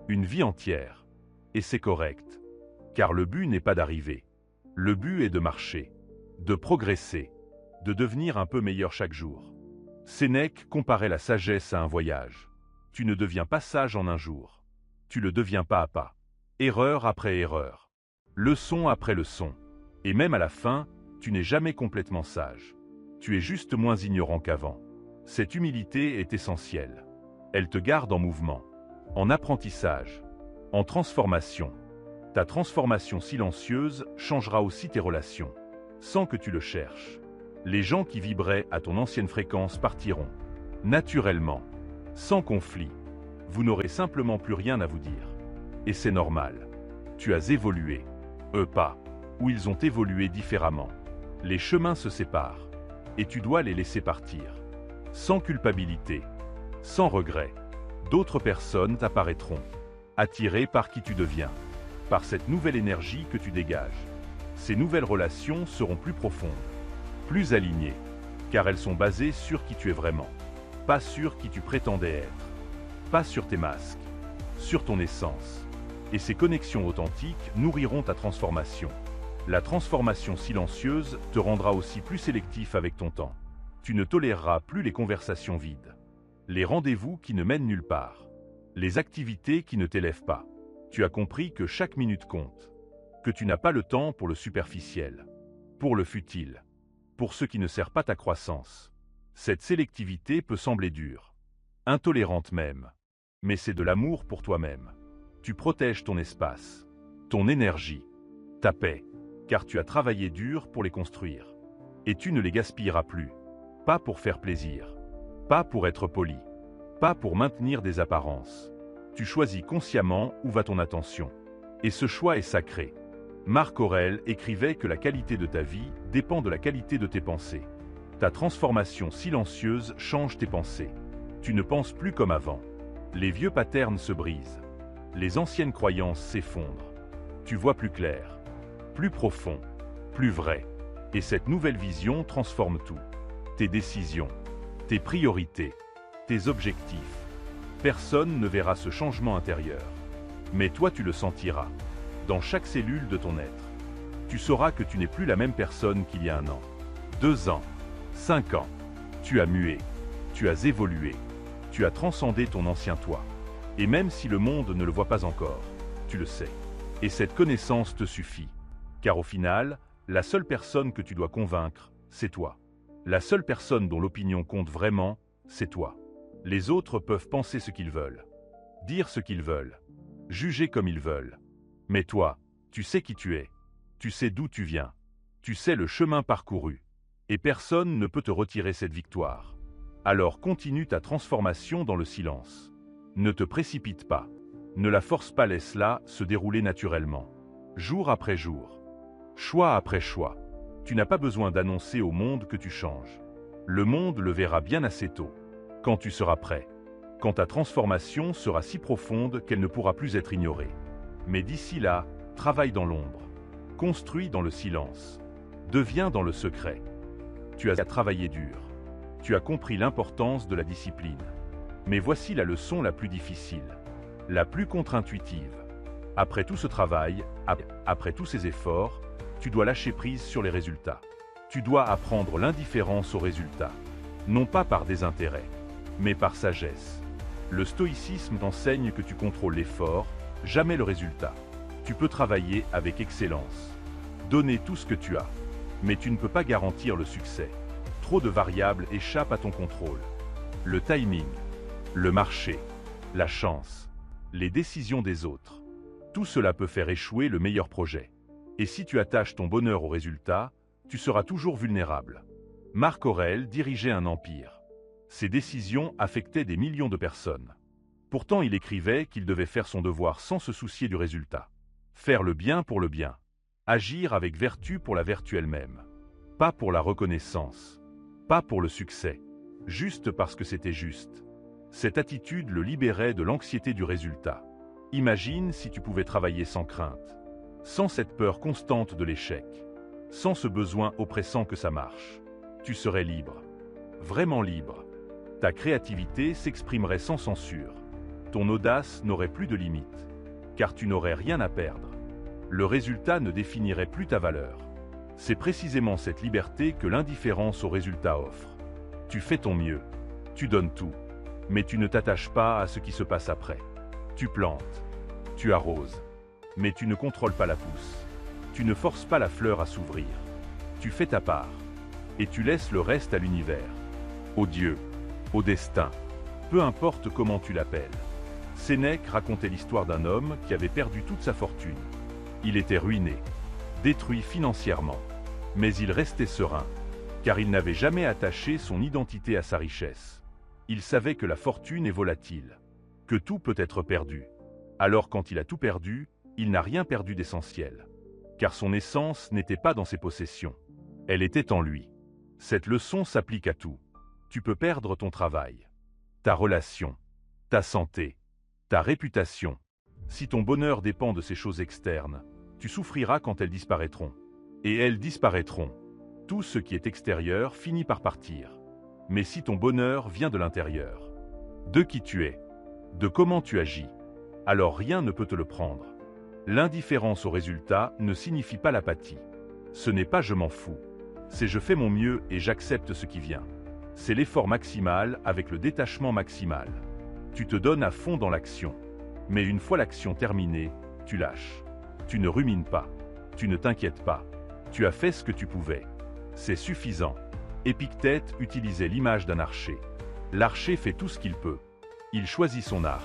une vie entière. Et c'est correct, car le but n'est pas d'arriver. Le but est de marcher, de progresser, de devenir un peu meilleur chaque jour. Sénèque comparait la sagesse à un voyage. Tu ne deviens pas sage en un jour. Tu le deviens pas à pas. Erreur après erreur. Leçon après leçon. Et même à la fin, tu n'es jamais complètement sage. Tu es juste moins ignorant qu'avant. Cette humilité est essentielle. Elle te garde en mouvement, en apprentissage, en transformation. Ta transformation silencieuse changera aussi tes relations, sans que tu le cherches. Les gens qui vibraient à ton ancienne fréquence partiront, naturellement, sans conflit. Vous n'aurez simplement plus rien à vous dire. Et c'est normal. Tu as évolué. Eux pas. Ou ils ont évolué différemment. Les chemins se séparent. Et tu dois les laisser partir. Sans culpabilité. Sans regret. D'autres personnes t'apparaîtront. Attirées par qui tu deviens. Par cette nouvelle énergie que tu dégages. Ces nouvelles relations seront plus profondes. Plus alignées. Car elles sont basées sur qui tu es vraiment. Pas sur qui tu prétendais être. Pas sur tes masques. Sur ton essence. Et ces connexions authentiques nourriront ta transformation. La transformation silencieuse te rendra aussi plus sélectif avec ton temps. Tu ne toléreras plus les conversations vides, les rendez-vous qui ne mènent nulle part, les activités qui ne t'élèvent pas. Tu as compris que chaque minute compte, que tu n'as pas le temps pour le superficiel, pour le futile, pour ce qui ne sert pas ta croissance. Cette sélectivité peut sembler dure, intolérante même, mais c'est de l'amour pour toi-même. Tu protèges ton espace, ton énergie, ta paix, car tu as travaillé dur pour les construire. Et tu ne les gaspilleras plus. Pas pour faire plaisir, pas pour être poli, pas pour maintenir des apparences. Tu choisis consciemment où va ton attention. Et ce choix est sacré. Marc Aurèle écrivait que la qualité de ta vie dépend de la qualité de tes pensées. Ta transformation silencieuse change tes pensées. Tu ne penses plus comme avant. Les vieux patterns se brisent. Les anciennes croyances s'effondrent. Tu vois plus clair, plus profond, plus vrai. Et cette nouvelle vision transforme tout. Tes décisions, tes priorités, tes objectifs. Personne ne verra ce changement intérieur. Mais toi tu le sentiras, dans chaque cellule de ton être. Tu sauras que tu n'es plus la même personne qu'il y a 1 an, 2 ans, 5 ans. Tu as mué, tu as évolué, tu as transcendé ton ancien toi. Et même si le monde ne le voit pas encore, tu le sais. Et cette connaissance te suffit. Car au final, la seule personne que tu dois convaincre, c'est toi. La seule personne dont l'opinion compte vraiment, c'est toi. Les autres peuvent penser ce qu'ils veulent, dire ce qu'ils veulent, juger comme ils veulent. Mais toi, tu sais qui tu es, tu sais d'où tu viens, tu sais le chemin parcouru. Et personne ne peut te retirer cette victoire. Alors continue ta transformation dans le silence. Ne te précipite pas. Ne la force pas, laisse-la se dérouler naturellement. Jour après jour. Choix après choix. Tu n'as pas besoin d'annoncer au monde que tu changes. Le monde le verra bien assez tôt. Quand tu seras prêt. Quand ta transformation sera si profonde qu'elle ne pourra plus être ignorée. Mais d'ici là, travaille dans l'ombre. Construis dans le silence. Deviens dans le secret. Tu as travaillé dur. Tu as compris l'importance de la discipline. Mais voici la leçon la plus difficile, la plus contre-intuitive. Après tout ce travail, après tous ces efforts, tu dois lâcher prise sur les résultats. Tu dois apprendre l'indifférence aux résultats. Non pas par désintérêt, mais par sagesse. Le stoïcisme t'enseigne que tu contrôles l'effort, jamais le résultat. Tu peux travailler avec excellence, donner tout ce que tu as, mais tu ne peux pas garantir le succès. Trop de variables échappent à ton contrôle. Le timing, le marché, la chance, les décisions des autres. Tout cela peut faire échouer le meilleur projet. Et si tu attaches ton bonheur au résultat, tu seras toujours vulnérable. Marc Aurèle dirigeait un empire. Ses décisions affectaient des millions de personnes. Pourtant, il écrivait qu'il devait faire son devoir sans se soucier du résultat. Faire le bien pour le bien. Agir avec vertu pour la vertu elle-même. Pas pour la reconnaissance. Pas pour le succès. Juste parce que c'était juste. Cette attitude le libérait de l'anxiété du résultat. Imagine si tu pouvais travailler sans crainte. Sans cette peur constante de l'échec. Sans ce besoin oppressant que ça marche. Tu serais libre. Vraiment libre. Ta créativité s'exprimerait sans censure. Ton audace n'aurait plus de limites. Car tu n'aurais rien à perdre. Le résultat ne définirait plus ta valeur. C'est précisément cette liberté que l'indifférence au résultat offre. Tu fais ton mieux. Tu donnes tout. Mais tu ne t'attaches pas à ce qui se passe après. Tu plantes. Tu arroses. Mais tu ne contrôles pas la pousse. Tu ne forces pas la fleur à s'ouvrir. Tu fais ta part. Et tu laisses le reste à l'univers. Au Dieu. Au destin. Peu importe comment tu l'appelles. Sénèque racontait l'histoire d'un homme qui avait perdu toute sa fortune. Il était ruiné, détruit financièrement. Mais il restait serein, car il n'avait jamais attaché son identité à sa richesse. Il savait que la fortune est volatile, que tout peut être perdu. Alors quand il a tout perdu, il n'a rien perdu d'essentiel. Car son essence n'était pas dans ses possessions. Elle était en lui. Cette leçon s'applique à tout. Tu peux perdre ton travail, ta relation, ta santé, ta réputation. Si ton bonheur dépend de ces choses externes, tu souffriras quand elles disparaîtront. Et elles disparaîtront. Tout ce qui est extérieur finit par partir. Mais si ton bonheur vient de l'intérieur, de qui tu es, de comment tu agis, alors rien ne peut te le prendre. L'indifférence au résultat ne signifie pas l'apathie. Ce n'est pas je m'en fous. C'est je fais mon mieux et j'accepte ce qui vient. C'est l'effort maximal avec le détachement maximal. Tu te donnes à fond dans l'action. Mais une fois l'action terminée, tu lâches. Tu ne rumines pas. Tu ne t'inquiètes pas. Tu as fait ce que tu pouvais. C'est suffisant. Épictète utilisait l'image d'un archer. L'archer fait tout ce qu'il peut. Il choisit son arc,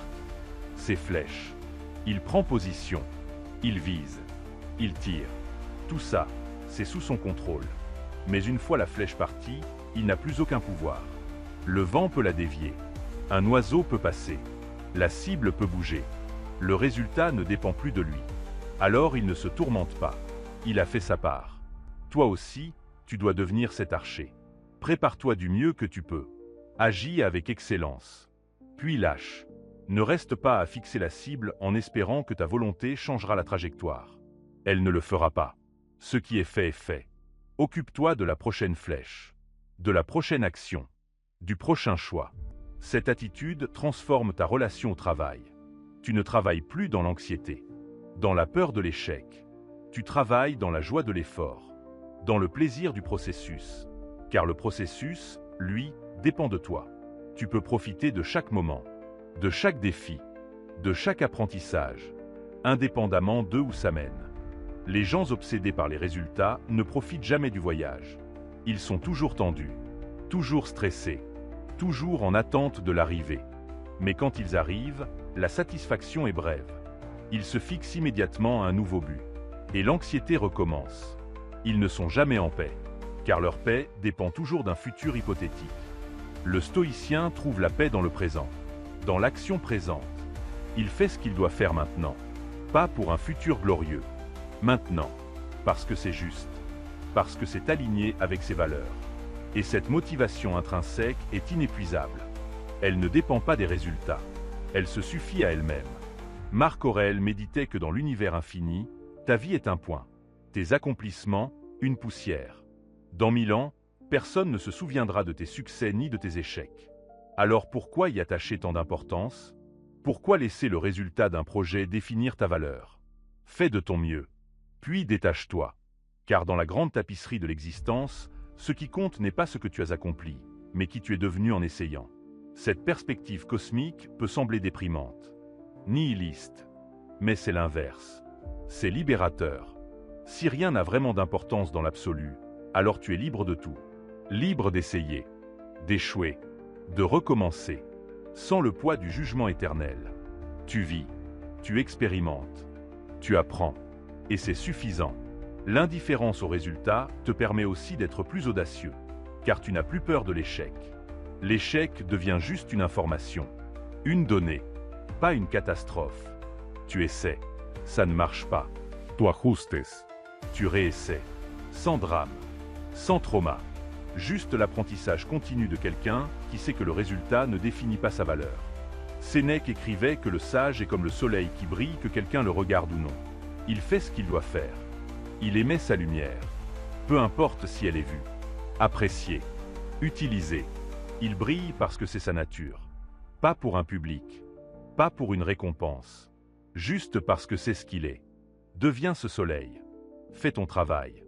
ses flèches. Il prend position. Il vise. Il tire. Tout ça, c'est sous son contrôle. Mais une fois la flèche partie, il n'a plus aucun pouvoir. Le vent peut la dévier. Un oiseau peut passer. La cible peut bouger. Le résultat ne dépend plus de lui. Alors il ne se tourmente pas. Il a fait sa part. Toi aussi, tu dois devenir cet archer. Prépare-toi du mieux que tu peux. Agis avec excellence. Puis lâche. Ne reste pas à fixer la cible en espérant que ta volonté changera la trajectoire. Elle ne le fera pas. Ce qui est fait est fait. Occupe-toi de la prochaine flèche, de la prochaine action, du prochain choix. Cette attitude transforme ta relation au travail. Tu ne travailles plus dans l'anxiété, dans la peur de l'échec. Tu travailles dans la joie de l'effort, dans le plaisir du processus. Car le processus, lui, dépend de toi. Tu peux profiter de chaque moment, de chaque défi, de chaque apprentissage, indépendamment d'eux où ça mène. Les gens obsédés par les résultats ne profitent jamais du voyage. Ils sont toujours tendus, toujours stressés, toujours en attente de l'arrivée. Mais quand ils arrivent, la satisfaction est brève. Ils se fixent immédiatement un nouveau but. Et l'anxiété recommence. Ils ne sont jamais en paix, car leur paix dépend toujours d'un futur hypothétique. Le stoïcien trouve la paix dans le présent, dans l'action présente. Il fait ce qu'il doit faire maintenant, pas pour un futur glorieux. Maintenant, parce que c'est juste, parce que c'est aligné avec ses valeurs. Et cette motivation intrinsèque est inépuisable. Elle ne dépend pas des résultats. Elle se suffit à elle-même. Marc Aurèle méditait que dans l'univers infini, ta vie est un point. Tes accomplissements, une poussière. Dans 1000 ans, personne ne se souviendra de tes succès ni de tes échecs. Alors pourquoi y attacher tant d'importance? Pourquoi laisser le résultat d'un projet définir ta valeur? Fais de ton mieux. Puis détache-toi. Car dans la grande tapisserie de l'existence, ce qui compte n'est pas ce que tu as accompli, mais qui tu es devenu en essayant. Cette perspective cosmique peut sembler déprimante, nihiliste, mais c'est l'inverse. C'est libérateur. Si rien n'a vraiment d'importance dans l'absolu, alors tu es libre de tout. Libre d'essayer, d'échouer, de recommencer, sans le poids du jugement éternel. Tu vis, tu expérimentes, tu apprends, et c'est suffisant. L'indifférence au résultat te permet aussi d'être plus audacieux, car tu n'as plus peur de l'échec. L'échec devient juste une information, une donnée, pas une catastrophe. Tu essaies, ça ne marche pas. Tu ajustes. Tu réessaies, sans drame, sans trauma. Juste l'apprentissage continu de quelqu'un qui sait que le résultat ne définit pas sa valeur. Sénèque écrivait que le sage est comme le soleil qui brille, que quelqu'un le regarde ou non. Il fait ce qu'il doit faire. Il émet sa lumière. Peu importe si elle est vue, appréciée, utilisée. Il brille parce que c'est sa nature. Pas pour un public, pas pour une récompense. Juste parce que c'est ce qu'il est. Deviens ce soleil. Fais ton travail.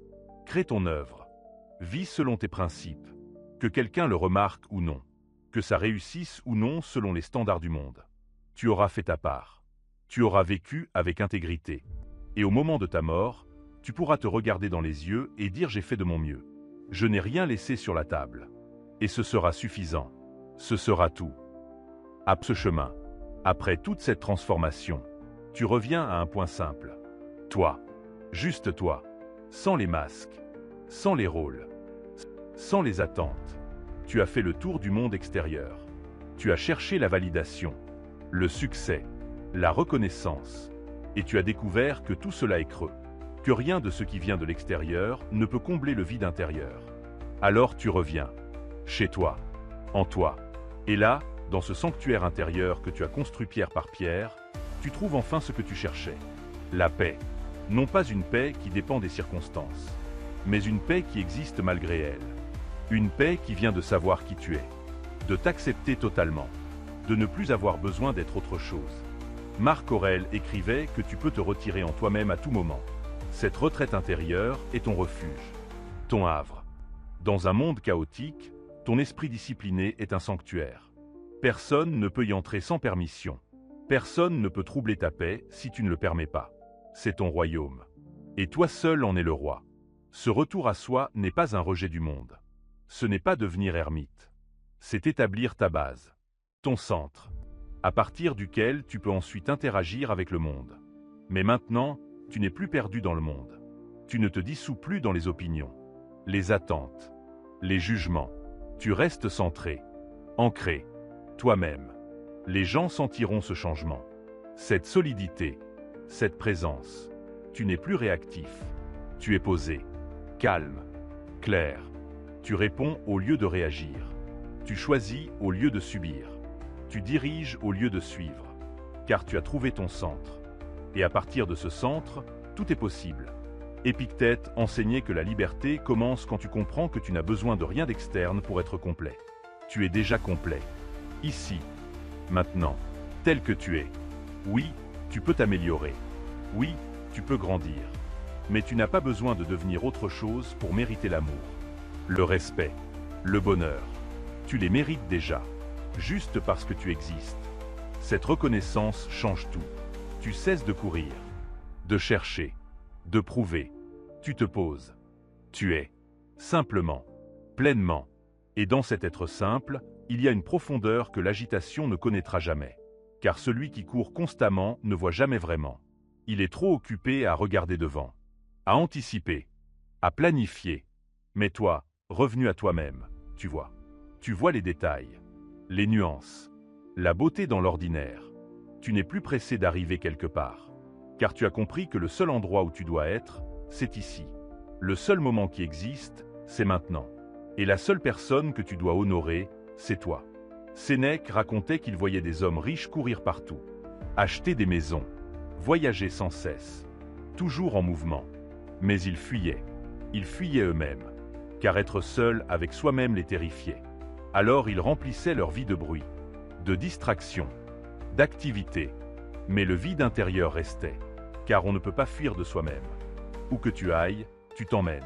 Crée ton œuvre. Vis selon tes principes. Que quelqu'un le remarque ou non. Que ça réussisse ou non selon les standards du monde. Tu auras fait ta part. Tu auras vécu avec intégrité. Et au moment de ta mort, tu pourras te regarder dans les yeux et dire « j'ai fait de mon mieux. Je n'ai rien laissé sur la table. » Et ce sera suffisant. Ce sera tout. À ce chemin, après toute cette transformation, tu reviens à un point simple. Toi. Juste toi. Sans les masques. Sans les rôles. Sans les attentes. Tu as fait le tour du monde extérieur. Tu as cherché la validation, le succès, la reconnaissance. Et tu as découvert que tout cela est creux. Que rien de ce qui vient de l'extérieur ne peut combler le vide intérieur. Alors tu reviens. Chez toi. En toi. Et là, dans ce sanctuaire intérieur que tu as construit pierre par pierre, tu trouves enfin ce que tu cherchais. La paix. Non pas une paix qui dépend des circonstances, mais une paix qui existe malgré elle. Une paix qui vient de savoir qui tu es, de t'accepter totalement, de ne plus avoir besoin d'être autre chose. Marc Aurèle écrivait que tu peux te retirer en toi-même à tout moment. Cette retraite intérieure est ton refuge, ton havre. Dans un monde chaotique, ton esprit discipliné est un sanctuaire. Personne ne peut y entrer sans permission. Personne ne peut troubler ta paix si tu ne le permets pas. C'est ton royaume. Et toi seul en es le roi. Ce retour à soi n'est pas un rejet du monde. Ce n'est pas devenir ermite. C'est établir ta base, ton centre, à partir duquel tu peux ensuite interagir avec le monde. Mais maintenant, tu n'es plus perdu dans le monde. Tu ne te dissous plus dans les opinions, les attentes, les jugements. Tu restes centré, ancré, toi-même. Les gens sentiront ce changement, cette solidité, cette présence. Tu n'es plus réactif. Tu es posé, calme, clair. Tu réponds au lieu de réagir. Tu choisis au lieu de subir. Tu diriges au lieu de suivre. Car tu as trouvé ton centre. Et à partir de ce centre, tout est possible. Épictète enseignait que la liberté commence quand tu comprends que tu n'as besoin de rien d'externe pour être complet. Tu es déjà complet. Ici, maintenant, tel que tu es. Oui, tu peux t'améliorer. Oui, tu peux grandir. Mais tu n'as pas besoin de devenir autre chose pour mériter l'amour. Le respect, le bonheur, tu les mérites déjà, juste parce que tu existes. Cette reconnaissance change tout. Tu cesses de courir, de chercher, de prouver. Tu te poses. Tu es, simplement, pleinement. Et dans cet être simple, il y a une profondeur que l'agitation ne connaîtra jamais. Car celui qui court constamment ne voit jamais vraiment. Il est trop occupé à regarder devant, à anticiper, à planifier. Mais toi, revenu à toi-même, tu vois. Tu vois les détails, les nuances, la beauté dans l'ordinaire. Tu n'es plus pressé d'arriver quelque part. Car tu as compris que le seul endroit où tu dois être, c'est ici. Le seul moment qui existe, c'est maintenant. Et la seule personne que tu dois honorer, c'est toi. Sénèque racontait qu'il voyait des hommes riches courir partout, acheter des maisons, voyager sans cesse, toujours en mouvement. Mais ils fuyaient eux-mêmes. Car être seul avec soi-même les terrifiait. Alors ils remplissaient leur vie de bruit, de distraction, d'activité. Mais le vide intérieur restait, car on ne peut pas fuir de soi-même. Où que tu ailles, tu t'emmènes.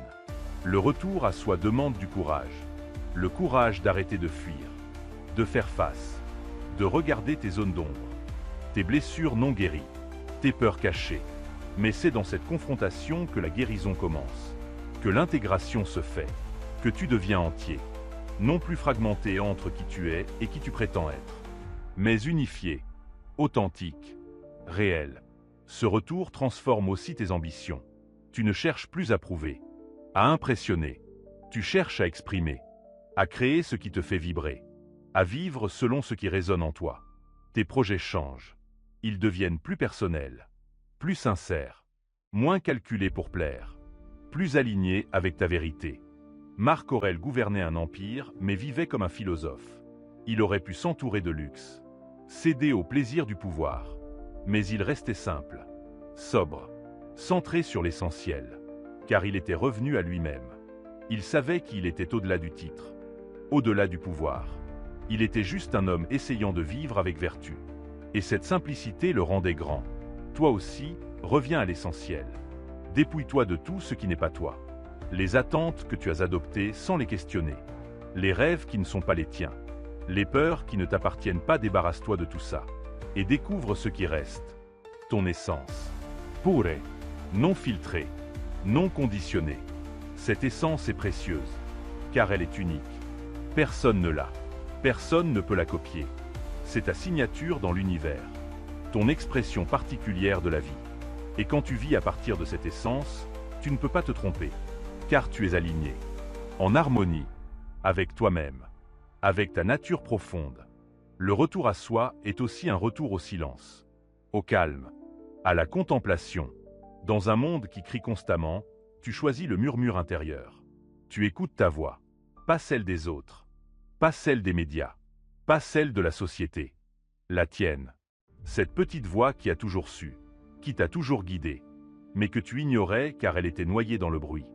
Le retour à soi demande du courage. Le courage d'arrêter de fuir, de faire face, de regarder tes zones d'ombre, tes blessures non guéries, tes peurs cachées. Mais c'est dans cette confrontation que la guérison commence, que l'intégration se fait, que tu deviens entier, non plus fragmenté entre qui tu es et qui tu prétends être, mais unifié, authentique, réel. Ce retour transforme aussi tes ambitions. Tu ne cherches plus à prouver, à impressionner. Tu cherches à exprimer, à créer ce qui te fait vibrer, à vivre selon ce qui résonne en toi. Tes projets changent. Ils deviennent plus personnels, plus sincères, moins calculés pour plaire, plus alignés avec ta vérité. Marc Aurèle gouvernait un empire, mais vivait comme un philosophe. Il aurait pu s'entourer de luxe, céder au plaisir du pouvoir. Mais il restait simple, sobre, centré sur l'essentiel, car il était revenu à lui-même. Il savait qu'il était au-delà du titre, au-delà du pouvoir. Il était juste un homme essayant de vivre avec vertu. Et cette simplicité le rendait grand. Toi aussi, reviens à l'essentiel. Dépouille-toi de tout ce qui n'est pas toi. Les attentes que tu as adoptées sans les questionner. Les rêves qui ne sont pas les tiens. Les peurs qui ne t'appartiennent pas, débarrasse-toi de tout ça. Et découvre ce qui reste. Ton essence. Pure, non filtrée, non conditionnée. Cette essence est précieuse, car elle est unique. Personne ne l'a. Personne ne peut la copier. C'est ta signature dans l'univers, ton expression particulière de la vie. Et quand tu vis à partir de cette essence, tu ne peux pas te tromper, car tu es aligné, en harmonie, avec toi-même, avec ta nature profonde. Le retour à soi est aussi un retour au silence, au calme, à la contemplation. Dans un monde qui crie constamment, tu choisis le murmure intérieur. Tu écoutes ta voix, pas celle des autres, pas celle des médias, pas celle de la société. La tienne. Cette petite voix qui a toujours su, qui t'a toujours guidé, mais que tu ignorais car elle était noyée dans le bruit.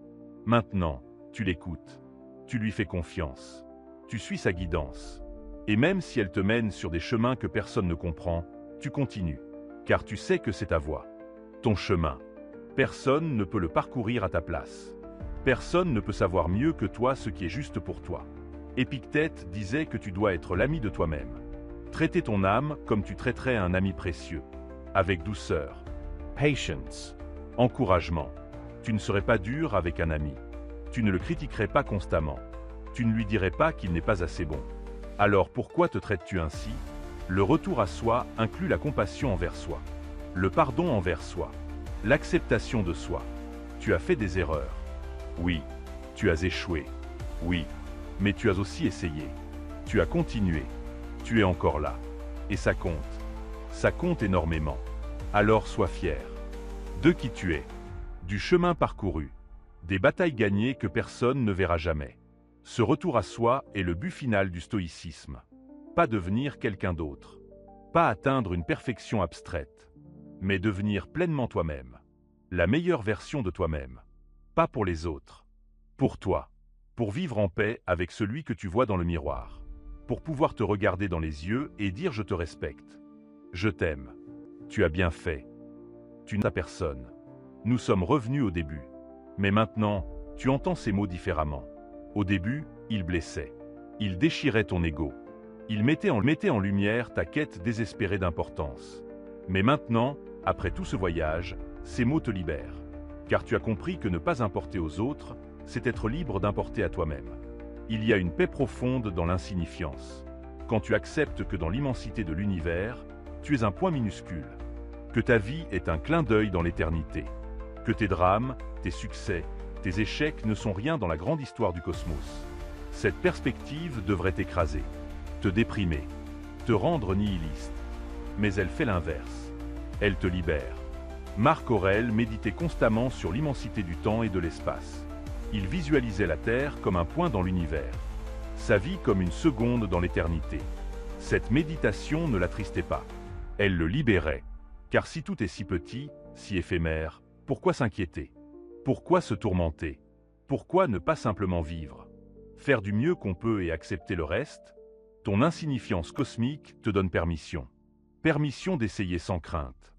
Maintenant, tu l'écoutes, tu lui fais confiance, tu suis sa guidance. Et même si elle te mène sur des chemins que personne ne comprend, tu continues, car tu sais que c'est ta voie, ton chemin. Personne ne peut le parcourir à ta place. Personne ne peut savoir mieux que toi ce qui est juste pour toi. Épictète disait que tu dois être l'ami de toi-même. Traiter ton âme comme tu traiterais un ami précieux, avec douceur, patience, encouragement. Tu ne serais pas dur avec un ami. Tu ne le critiquerais pas constamment. Tu ne lui dirais pas qu'il n'est pas assez bon. Alors pourquoi te traites-tu ainsi? Le retour à soi inclut la compassion envers soi, le pardon envers soi, l'acceptation de soi. Tu as fait des erreurs. Oui, tu as échoué. Oui, mais tu as aussi essayé. Tu as continué. Tu es encore là. Et ça compte. Ça compte énormément. Alors sois fier. De qui tu es. Du chemin parcouru. Des batailles gagnées que personne ne verra jamais. Ce retour à soi est le but final du stoïcisme. Pas devenir quelqu'un d'autre. Pas atteindre une perfection abstraite. Mais devenir pleinement toi-même. La meilleure version de toi-même. Pas pour les autres. Pour toi. Pour vivre en paix avec celui que tu vois dans le miroir. Pour pouvoir te regarder dans les yeux et dire « je te respecte ». Je t'aime. Tu as bien fait. Tu n'as personne. Nous sommes revenus au début. Mais maintenant, tu entends ces mots différemment. Au début, ils blessaient. Ils déchiraient ton ego. Ils mettaient en lumière ta quête désespérée d'importance. Mais maintenant, après tout ce voyage, ces mots te libèrent. Car tu as compris que ne pas importer aux autres, c'est être libre d'importer à toi-même. Il y a une paix profonde dans l'insignifiance. Quand tu acceptes que dans l'immensité de l'univers, tu es un point minuscule. Que ta vie est un clin d'œil dans l'éternité. Que tes drames, tes succès, tes échecs ne sont rien dans la grande histoire du cosmos. Cette perspective devrait t'écraser, te déprimer, te rendre nihiliste. Mais elle fait l'inverse. Elle te libère. Marc Aurèle méditait constamment sur l'immensité du temps et de l'espace. Il visualisait la Terre comme un point dans l'univers, sa vie comme une seconde dans l'éternité. Cette méditation ne l'attristait pas. Elle le libérait. Car si tout est si petit, si éphémère, pourquoi s'inquiéter? Pourquoi se tourmenter? Pourquoi ne pas simplement vivre? Faire du mieux qu'on peut et accepter le reste? Ton insignifiance cosmique te donne permission. Permission d'essayer sans crainte,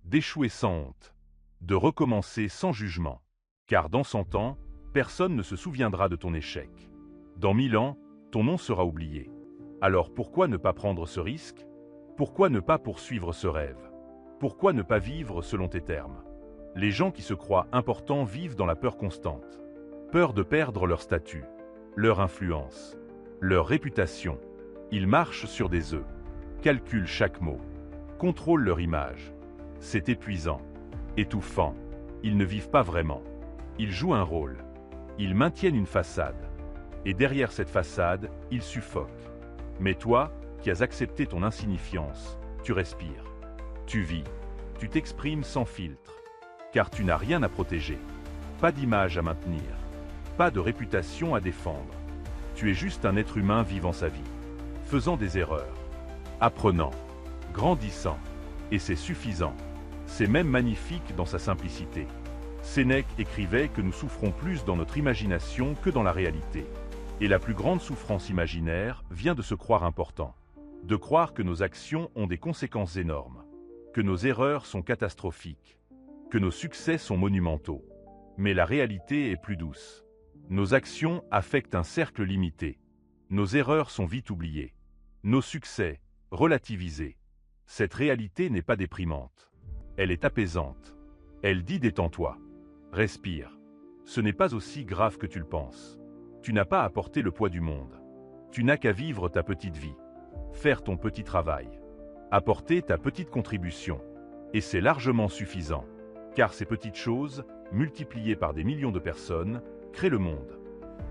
d'échouer sans honte, de recommencer sans jugement. Car dans 100 ans, personne ne se souviendra de ton échec. Dans 1000 ans, ton nom sera oublié. Alors pourquoi ne pas prendre ce risque? Pourquoi ne pas poursuivre ce rêve? Pourquoi ne pas vivre selon tes termes? Les gens qui se croient importants vivent dans la peur constante. Peur de perdre leur statut, leur influence, leur réputation. Ils marchent sur des œufs, calculent chaque mot, contrôlent leur image. C'est épuisant, étouffant. Ils ne vivent pas vraiment. Ils jouent un rôle. Ils maintiennent une façade. Et derrière cette façade, ils suffoquent. Mais toi, qui as accepté ton insignifiance, tu respires. Tu vis. Tu t'exprimes sans filtre. Car tu n'as rien à protéger. Pas d'image à maintenir. Pas de réputation à défendre. Tu es juste un être humain vivant sa vie. Faisant des erreurs. Apprenant. Grandissant. Et c'est suffisant. C'est même magnifique dans sa simplicité. Sénèque écrivait que nous souffrons plus dans notre imagination que dans la réalité. Et la plus grande souffrance imaginaire vient de se croire important. De croire que nos actions ont des conséquences énormes. Que nos erreurs sont catastrophiques. Que nos succès sont monumentaux. Mais la réalité est plus douce. Nos actions affectent un cercle limité. Nos erreurs sont vite oubliées. Nos succès, relativisés. Cette réalité n'est pas déprimante. Elle est apaisante. Elle dit détends-toi. Respire. Ce n'est pas aussi grave que tu le penses. Tu n'as pas à porter le poids du monde. Tu n'as qu'à vivre ta petite vie. Faire ton petit travail. Apporter ta petite contribution. Et c'est largement suffisant. Car ces petites choses, multipliées par des millions de personnes, créent le monde.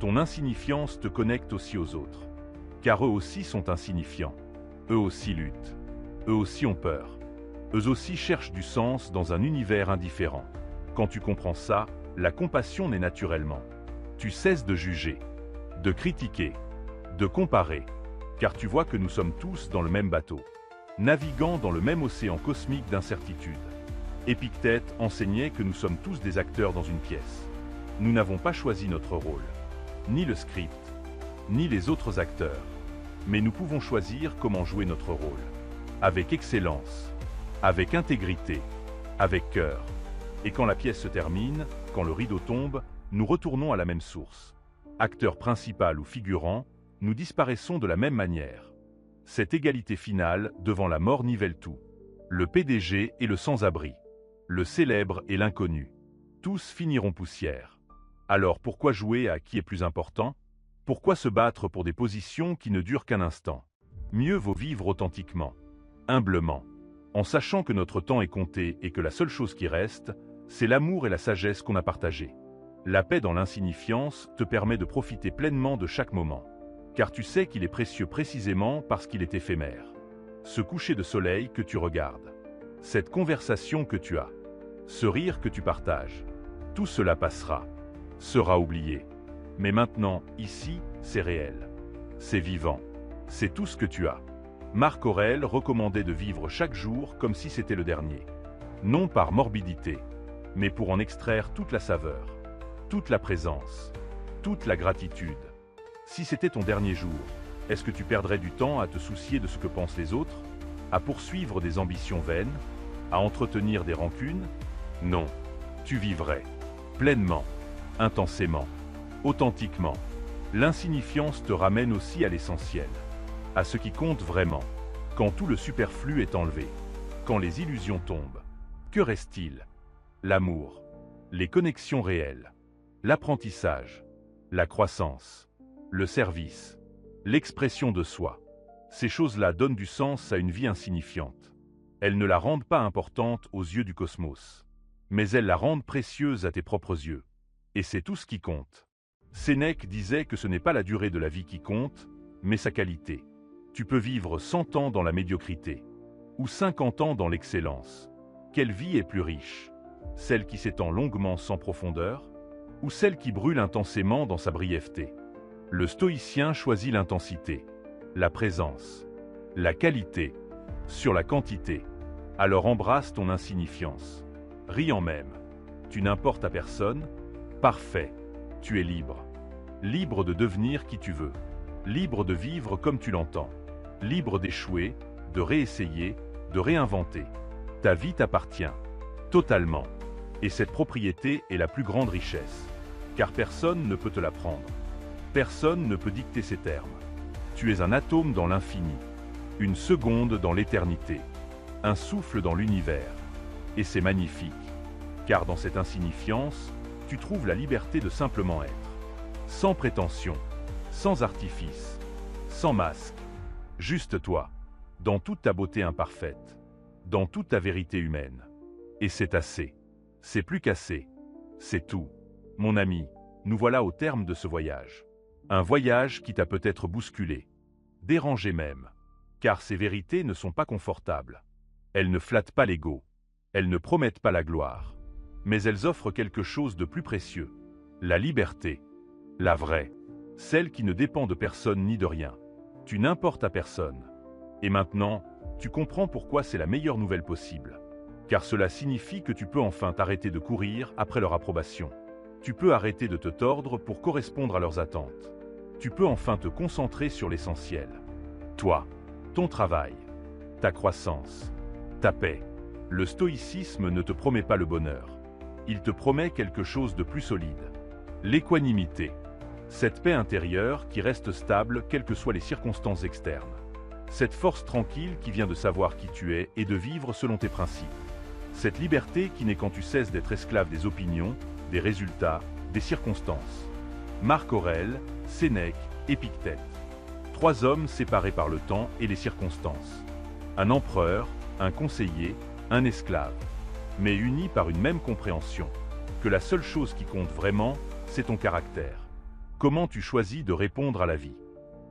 Ton insignifiance te connecte aussi aux autres. Car eux aussi sont insignifiants. Eux aussi luttent. Eux aussi ont peur. Eux aussi cherchent du sens dans un univers indifférent. Quand tu comprends ça, la compassion naît naturellement. Tu cesses de juger, de critiquer, de comparer, car tu vois que nous sommes tous dans le même bateau, naviguant dans le même océan cosmique d'incertitude. Épictète enseignait que nous sommes tous des acteurs dans une pièce. Nous n'avons pas choisi notre rôle, ni le script, ni les autres acteurs, mais nous pouvons choisir comment jouer notre rôle, avec excellence, avec intégrité, avec cœur. Et quand la pièce se termine, quand le rideau tombe, nous retournons à la même source. Acteur principal ou figurant, nous disparaissons de la même manière. Cette égalité finale devant la mort nivelle tout. Le PDG et le sans-abri. Le célèbre et l'inconnu. Tous finiront poussière. Alors pourquoi jouer à qui est plus important? Pourquoi se battre pour des positions qui ne durent qu'un instant? Mieux vaut vivre authentiquement, humblement, en sachant que notre temps est compté et que la seule chose qui reste, c'est l'amour et la sagesse qu'on a partagés. La paix dans l'insignifiance te permet de profiter pleinement de chaque moment. Car tu sais qu'il est précieux précisément parce qu'il est éphémère. Ce coucher de soleil que tu regardes. Cette conversation que tu as. Ce rire que tu partages. Tout cela passera. Sera oublié. Mais maintenant, ici, c'est réel. C'est vivant. C'est tout ce que tu as. Marc Aurèle recommandait de vivre chaque jour comme si c'était le dernier. Non par morbidité, mais pour en extraire toute la saveur, toute la présence, toute la gratitude. Si c'était ton dernier jour, est-ce que tu perdrais du temps à te soucier de ce que pensent les autres? À poursuivre des ambitions vaines? À entretenir des rancunes? Non. Tu vivrais. Pleinement. Intensément. Authentiquement. L'insignifiance te ramène aussi à l'essentiel. À ce qui compte vraiment. Quand tout le superflu est enlevé. Quand les illusions tombent. Que reste-t-il? L'amour. Les connexions réelles. L'apprentissage. La croissance. Le service. L'expression de soi. Ces choses-là donnent du sens à une vie insignifiante. Elles ne la rendent pas importante aux yeux du cosmos. Mais elles la rendent précieuse à tes propres yeux. Et c'est tout ce qui compte. Sénèque disait que ce n'est pas la durée de la vie qui compte, mais sa qualité. Tu peux vivre 100 ans dans la médiocrité, ou 50 ans dans l'excellence. Quelle vie est plus riche? Celle qui s'étend longuement sans profondeur, ou celle qui brûle intensément dans sa brièveté? Le stoïcien choisit l'intensité, la présence, la qualité, sur la quantité. Alors embrasse ton insignifiance. Riant même. Tu n'importes à personne. Parfait. Tu es libre. Libre de devenir qui tu veux. Libre de vivre comme tu l'entends. Libre d'échouer, de réessayer, de réinventer. Ta vie t'appartient. Totalement. Et cette propriété est la plus grande richesse. Car personne ne peut te la prendre. Personne ne peut dicter ses termes. Tu es un atome dans l'infini, une seconde dans l'éternité, un souffle dans l'univers. Et c'est magnifique, car dans cette insignifiance, tu trouves la liberté de simplement être. Sans prétention, sans artifice, sans masque, juste toi, dans toute ta beauté imparfaite, dans toute ta vérité humaine. Et c'est assez. C'est plus qu'assez. C'est tout. Mon ami, nous voilà au terme de ce voyage. Un voyage qui t'a peut-être bousculé, dérangé même, car ces vérités ne sont pas confortables. Elles ne flattent pas l'ego. Elles ne promettent pas la gloire. Mais elles offrent quelque chose de plus précieux. La liberté. La vraie. Celle qui ne dépend de personne ni de rien. Tu n'importes à personne. Et maintenant, tu comprends pourquoi c'est la meilleure nouvelle possible. Car cela signifie que tu peux enfin t'arrêter de courir après leur approbation. Tu peux arrêter de te tordre pour correspondre à leurs attentes. Tu peux enfin te concentrer sur l'essentiel. Toi, ton travail, ta croissance, ta paix. Le stoïcisme ne te promet pas le bonheur. Il te promet quelque chose de plus solide. L'équanimité. Cette paix intérieure qui reste stable quelles que soient les circonstances externes. Cette force tranquille qui vient de savoir qui tu es et de vivre selon tes principes. Cette liberté qui naît quand tu cesses d'être esclave des opinions, des résultats, des circonstances. Marc Aurèle, Sénèque, Épictète. 3 hommes séparés par le temps et les circonstances. Un empereur, un conseiller, un esclave. Mais unis par une même compréhension. Que la seule chose qui compte vraiment, c'est ton caractère. Comment tu choisis de répondre à la vie?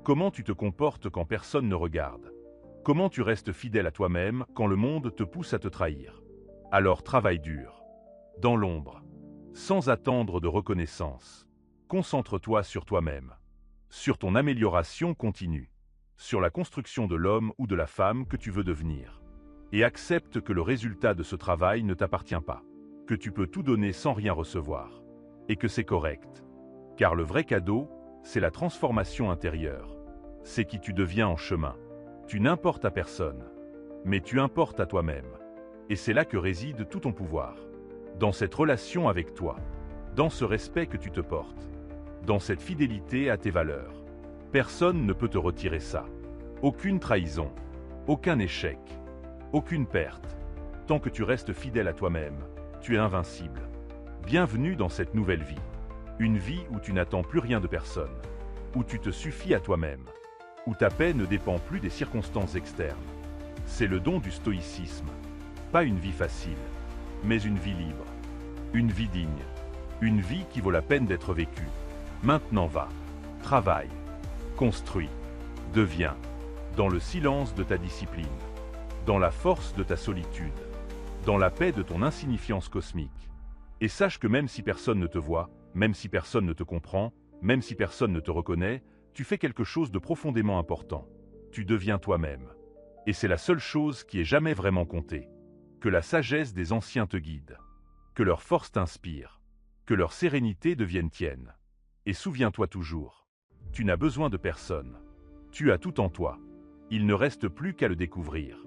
Comment tu te comportes quand personne ne regarde? Comment tu restes fidèle à toi-même quand le monde te pousse à te trahir? Alors travaille dur, dans l'ombre, sans attendre de reconnaissance. Concentre-toi sur toi-même, sur ton amélioration continue, sur la construction de l'homme ou de la femme que tu veux devenir. Et accepte que le résultat de ce travail ne t'appartient pas, que tu peux tout donner sans rien recevoir, et que c'est correct. Car le vrai cadeau, c'est la transformation intérieure. C'est qui tu deviens en chemin. Tu n'importes à personne, mais tu importes à toi-même. Et c'est là que réside tout ton pouvoir. Dans cette relation avec toi, dans ce respect que tu te portes, dans cette fidélité à tes valeurs. Personne ne peut te retirer ça. Aucune trahison, aucun échec, aucune perte. Tant que tu restes fidèle à toi-même, tu es invincible. Bienvenue dans cette nouvelle vie. Une vie où tu n'attends plus rien de personne, où tu te suffis à toi-même, où ta paix ne dépend plus des circonstances externes. C'est le don du stoïcisme. Pas une vie facile, mais une vie libre, une vie digne, une vie qui vaut la peine d'être vécue. Maintenant va, travaille, construis, deviens, dans le silence de ta discipline, dans la force de ta solitude, dans la paix de ton insignifiance cosmique. Et sache que même si personne ne te voit, même si personne ne te comprend, même si personne ne te reconnaît, tu fais quelque chose de profondément important. Tu deviens toi-même. Et c'est la seule chose qui ait jamais vraiment compté. Que la sagesse des anciens te guide. Que leur force t'inspire. Que leur sérénité devienne tienne. Et souviens-toi toujours. Tu n'as besoin de personne. Tu as tout en toi. Il ne reste plus qu'à le découvrir.